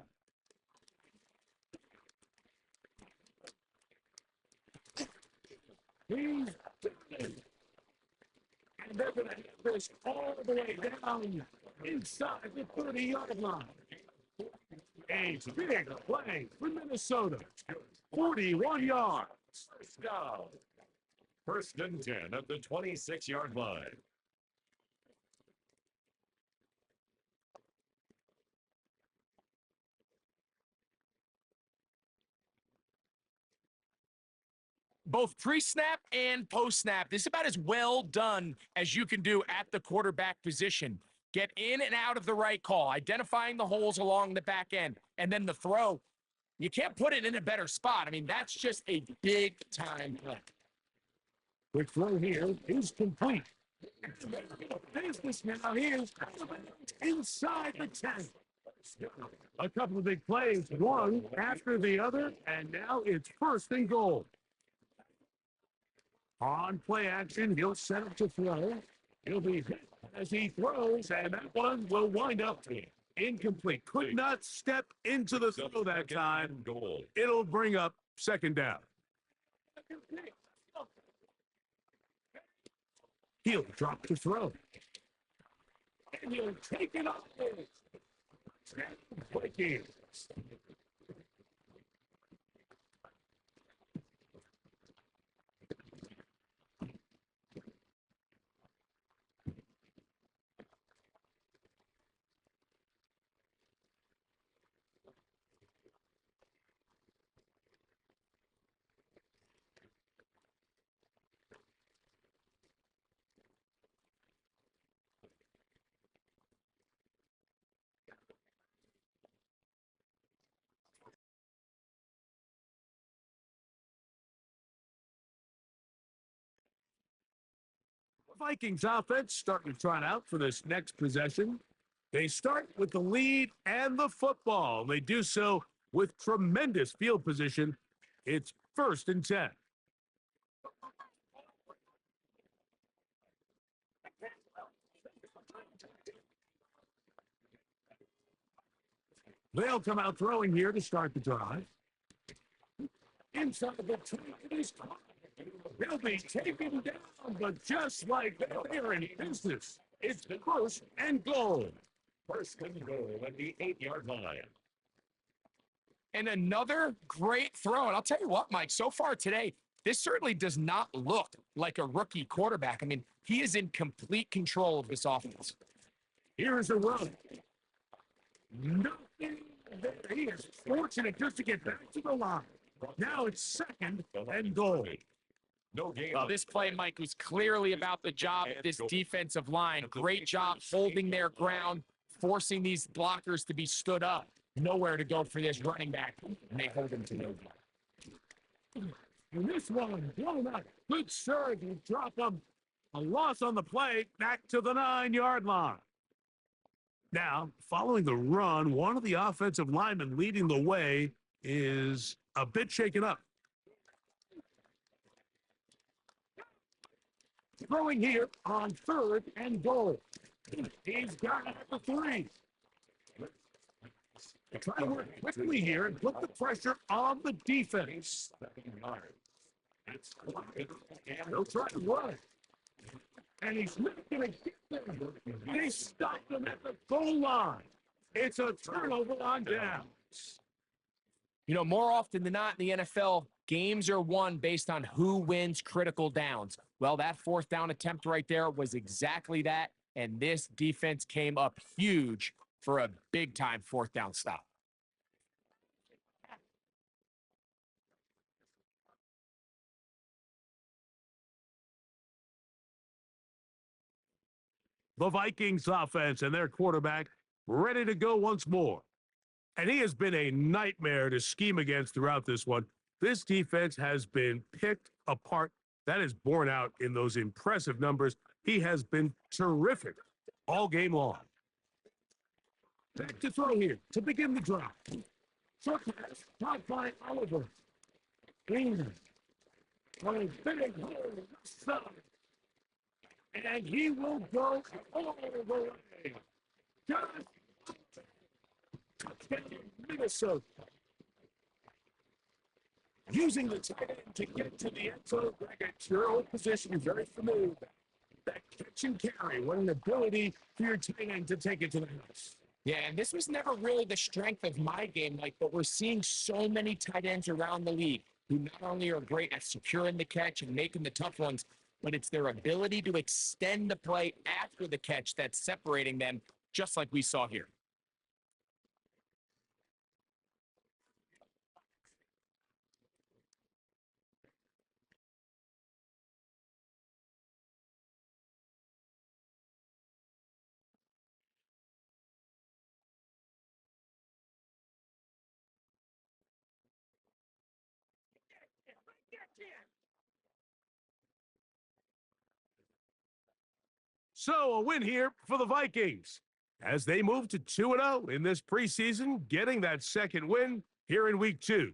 He's and they're going to have this all the way down inside the 30-yard line. A big play for Minnesota. 41 yards. First down. First and 10 at the 26-yard line. Both pre-snap and post-snap. This is about as well done as you can do at the quarterback position. Get in and out of the right call, identifying the holes along the back end, and then the throw. You can't put it in a better spot. I mean, that's just a big-time play. Quick throw here is complete. Business now here inside the 10. A couple of big plays, one after the other, and now it's first and goal. On play action, he'll set up to throw. He'll be hit as he throws, and that one will wind up incomplete. Could not step into the throw that time. It'll bring up second down. He'll drop to throw. And he'll take it off. Vikings. Vikings offense starting to trot out for this next possession. They start with the lead and the football. They do so with tremendous field position. It's first and 10. They'll come out throwing here to start the drive. Inside the 20, they'll be taken down, but just like they're in business, it's first and goal. First and goal at the 8-yard line. And another great throw. And I'll tell you what, Mike, so far today, this certainly does not look like a rookie quarterback. I mean, he is in complete control of this offense. Here's a run. Nothing there. He is fortunate just to get back to the line. Now it's second and goal. No game. Well, this play, Mike, was clearly about the job of this defensive line. Great job holding their ground, forcing these blockers to be stood up. Nowhere to go for this running back, and they hold him to no good. And this one, blown up. Good surge and drop him. A loss on the play, back to the 9-yard line. Now, following the run, one of the offensive linemen leading the way is a bit shaken up. Throwing here on third and goal. He's got it for 3. Try to work quickly here and put the pressure on the defense. He'll try to run. And he's not going to get there. They stopped him at the goal line. It's a turnover on downs. You know, more often than not in the NFL, games are won based on who wins critical downs. Well, that 4th down attempt right there was exactly that, and this defense came up huge for a big-time 4th down stop. The Vikings offense and their quarterback ready to go once more. And he has been a nightmare to scheme against throughout this one. This defense has been picked apart. That is borne out in those impressive numbers. He has been terrific all game long. Back to throw here to begin the drive. Short pass, caught by Oliver. Green. On a big hole side. And he will go all the way. Touchdown, Minnesota. Using the tight end to get to the end zone. Like at your own position, you're very familiar with that. That catch and carry. What an ability for your tight end to take it to the house. Yeah, and this was never really the strength of my game, Mike, but we're seeing so many tight ends around the league who not only are great at securing the catch and making the tough ones, but it's their ability to extend the play after the catch that's separating them, just like we saw here. So a win here for the Vikings as they move to 2-0 in this preseason, getting that second win here in week 2.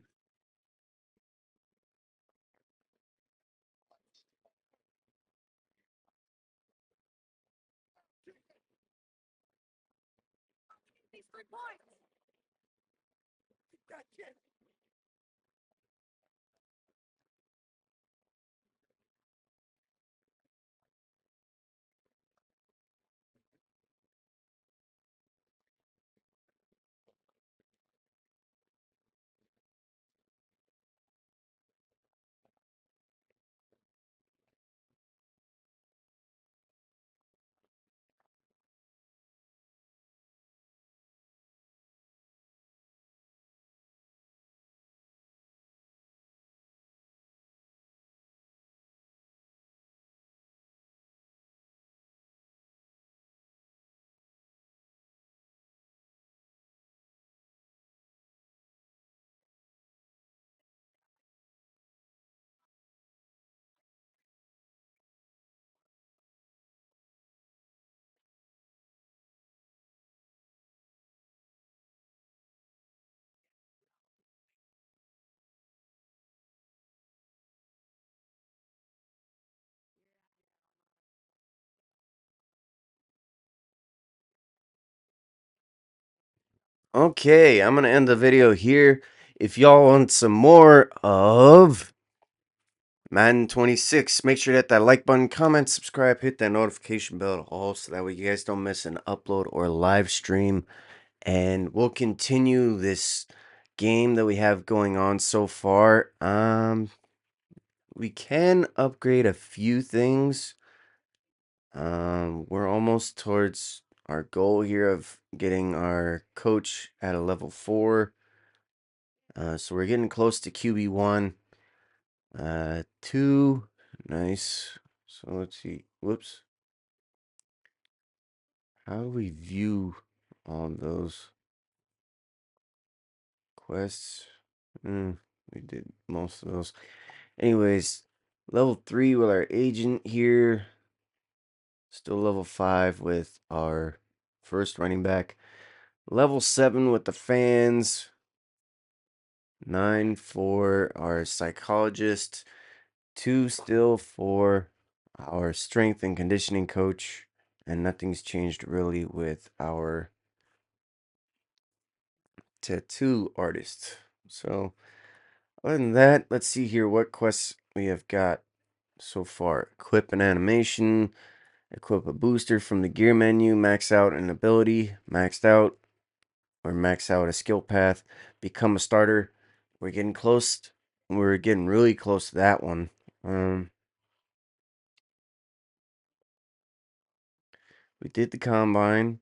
Okay, I'm going to end the video here. If y'all want some more of Madden 26, make sure to hit that like button, comment, subscribe, hit that notification bell all so that way you guys don't miss an upload or live stream. And we'll continue this game that we have going on so far. We can upgrade a few things. We're almost towards our goal here of getting our coach at a level 4. So we're getting close to QB1. 2. Nice. So let's see. Whoops. How do we view all of those quests? We did most of those. Anyways, level 3 with our agent here. Still level 5 with our first running back. Level 7 with the fans. 9 for our psychologist. 2 still for our strength and conditioning coach. And nothing's changed really with our tattoo artist. So, other than that, let's see here what quests we have got so far. Equip an animation. Equip a booster from the gear menu. Max out an ability. Maxed out. Or max out a skill path. Become a starter. We're getting close. We're getting really close to that one. We did the combine.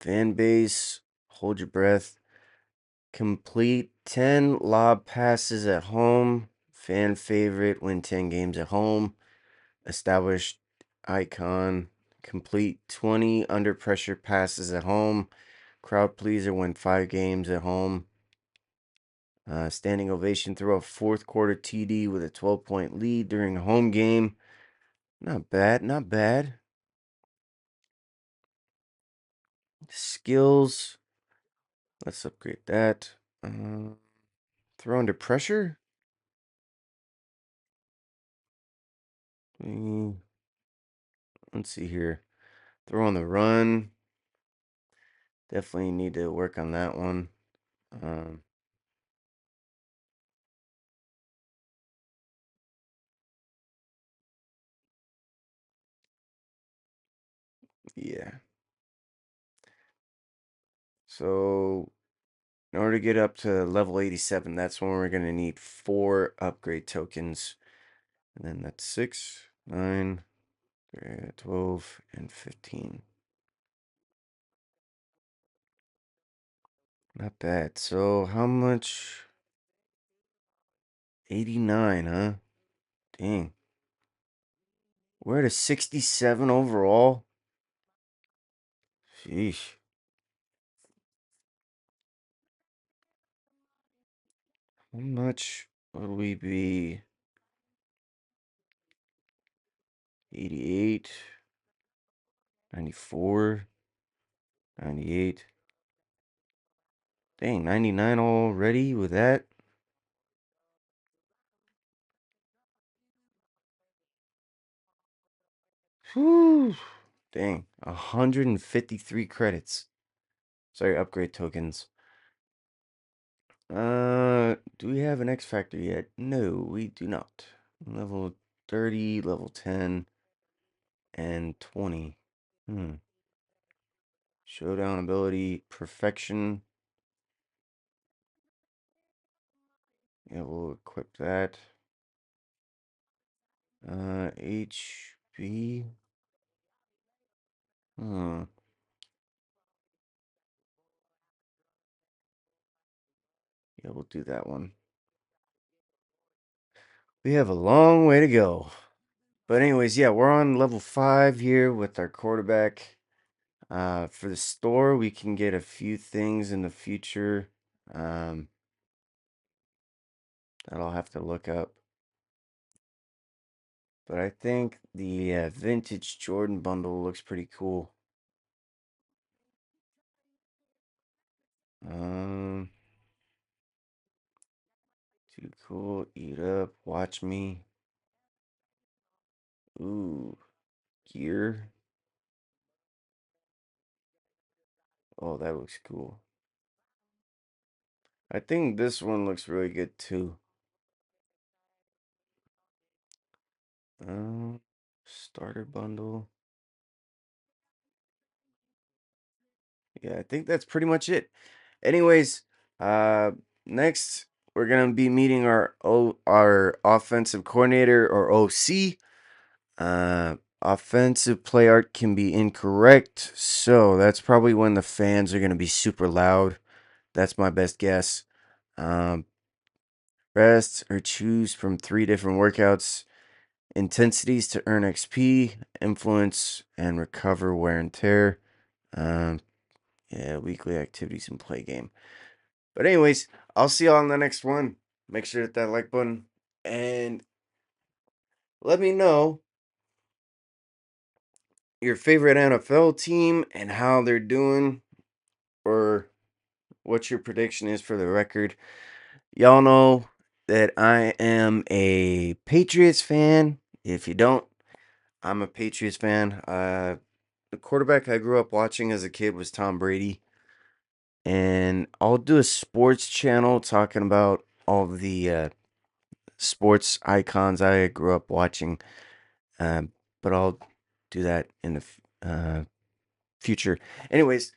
Fan base. Hold your breath. Complete 10 lob passes at home. Fan favorite. Win 10 games at home. Established icon. Complete 20 under pressure passes at home. Crowd pleaser, win 5 games at home. Standing ovation, throw a fourth quarter TD with a 12-point lead during a home game. Not bad, not bad. Skills. Let's upgrade that. Throw under pressure. Let's see here. Throw on the run. Definitely need to work on that one. Yeah. So in order to get up to level 87, that's when we're going to need 4 upgrade tokens. And then that's 6, 9, 12, and 15. Not bad. So how much? 89, huh? Dang. We're at a 67 overall. Sheesh. How much would we be? 88, 94, 98. Dang, 99 already with that? Whew. Dang, 153 credits. Sorry, upgrade tokens. Do we have an X Factor yet? No, we do not. Level 30, level 10, and 20. Showdown ability, perfection. Yeah, we'll equip that. HB. Hmm. Yeah, we'll do that one. We have a long way to go. But anyways, yeah, we're on level 5 here with our quarterback. For the store, we can get a few things in the future. That I'll have to look up. But I think the vintage Jordan bundle looks pretty cool. Too cool. Eat up. Watch me. Ooh, gear. Oh, that looks cool. I think this one looks really good too. Starter bundle. Yeah, I think that's pretty much it. Anyways, next we're gonna be meeting our offensive coordinator or OC. Offensive play art can be incorrect, so that's probably when the fans are gonna be super loud. That's my best guess. Rest or choose from 3 different workouts. Intensities to earn XP, influence, and recover wear and tear. Yeah, weekly activities and play game. But anyways, I'll see y'all on the next one. Make sure to hit that like button and let me know your favorite NFL team and how they're doing, or what your prediction is for the record. Y'all know that I am a Patriots fan. If you don't, I'm a Patriots fan. The quarterback I grew up watching as a kid was Tom Brady. And I'll do a sports channel talking about all of the sports icons I grew up watching. But I'll do that in the future. Anyways,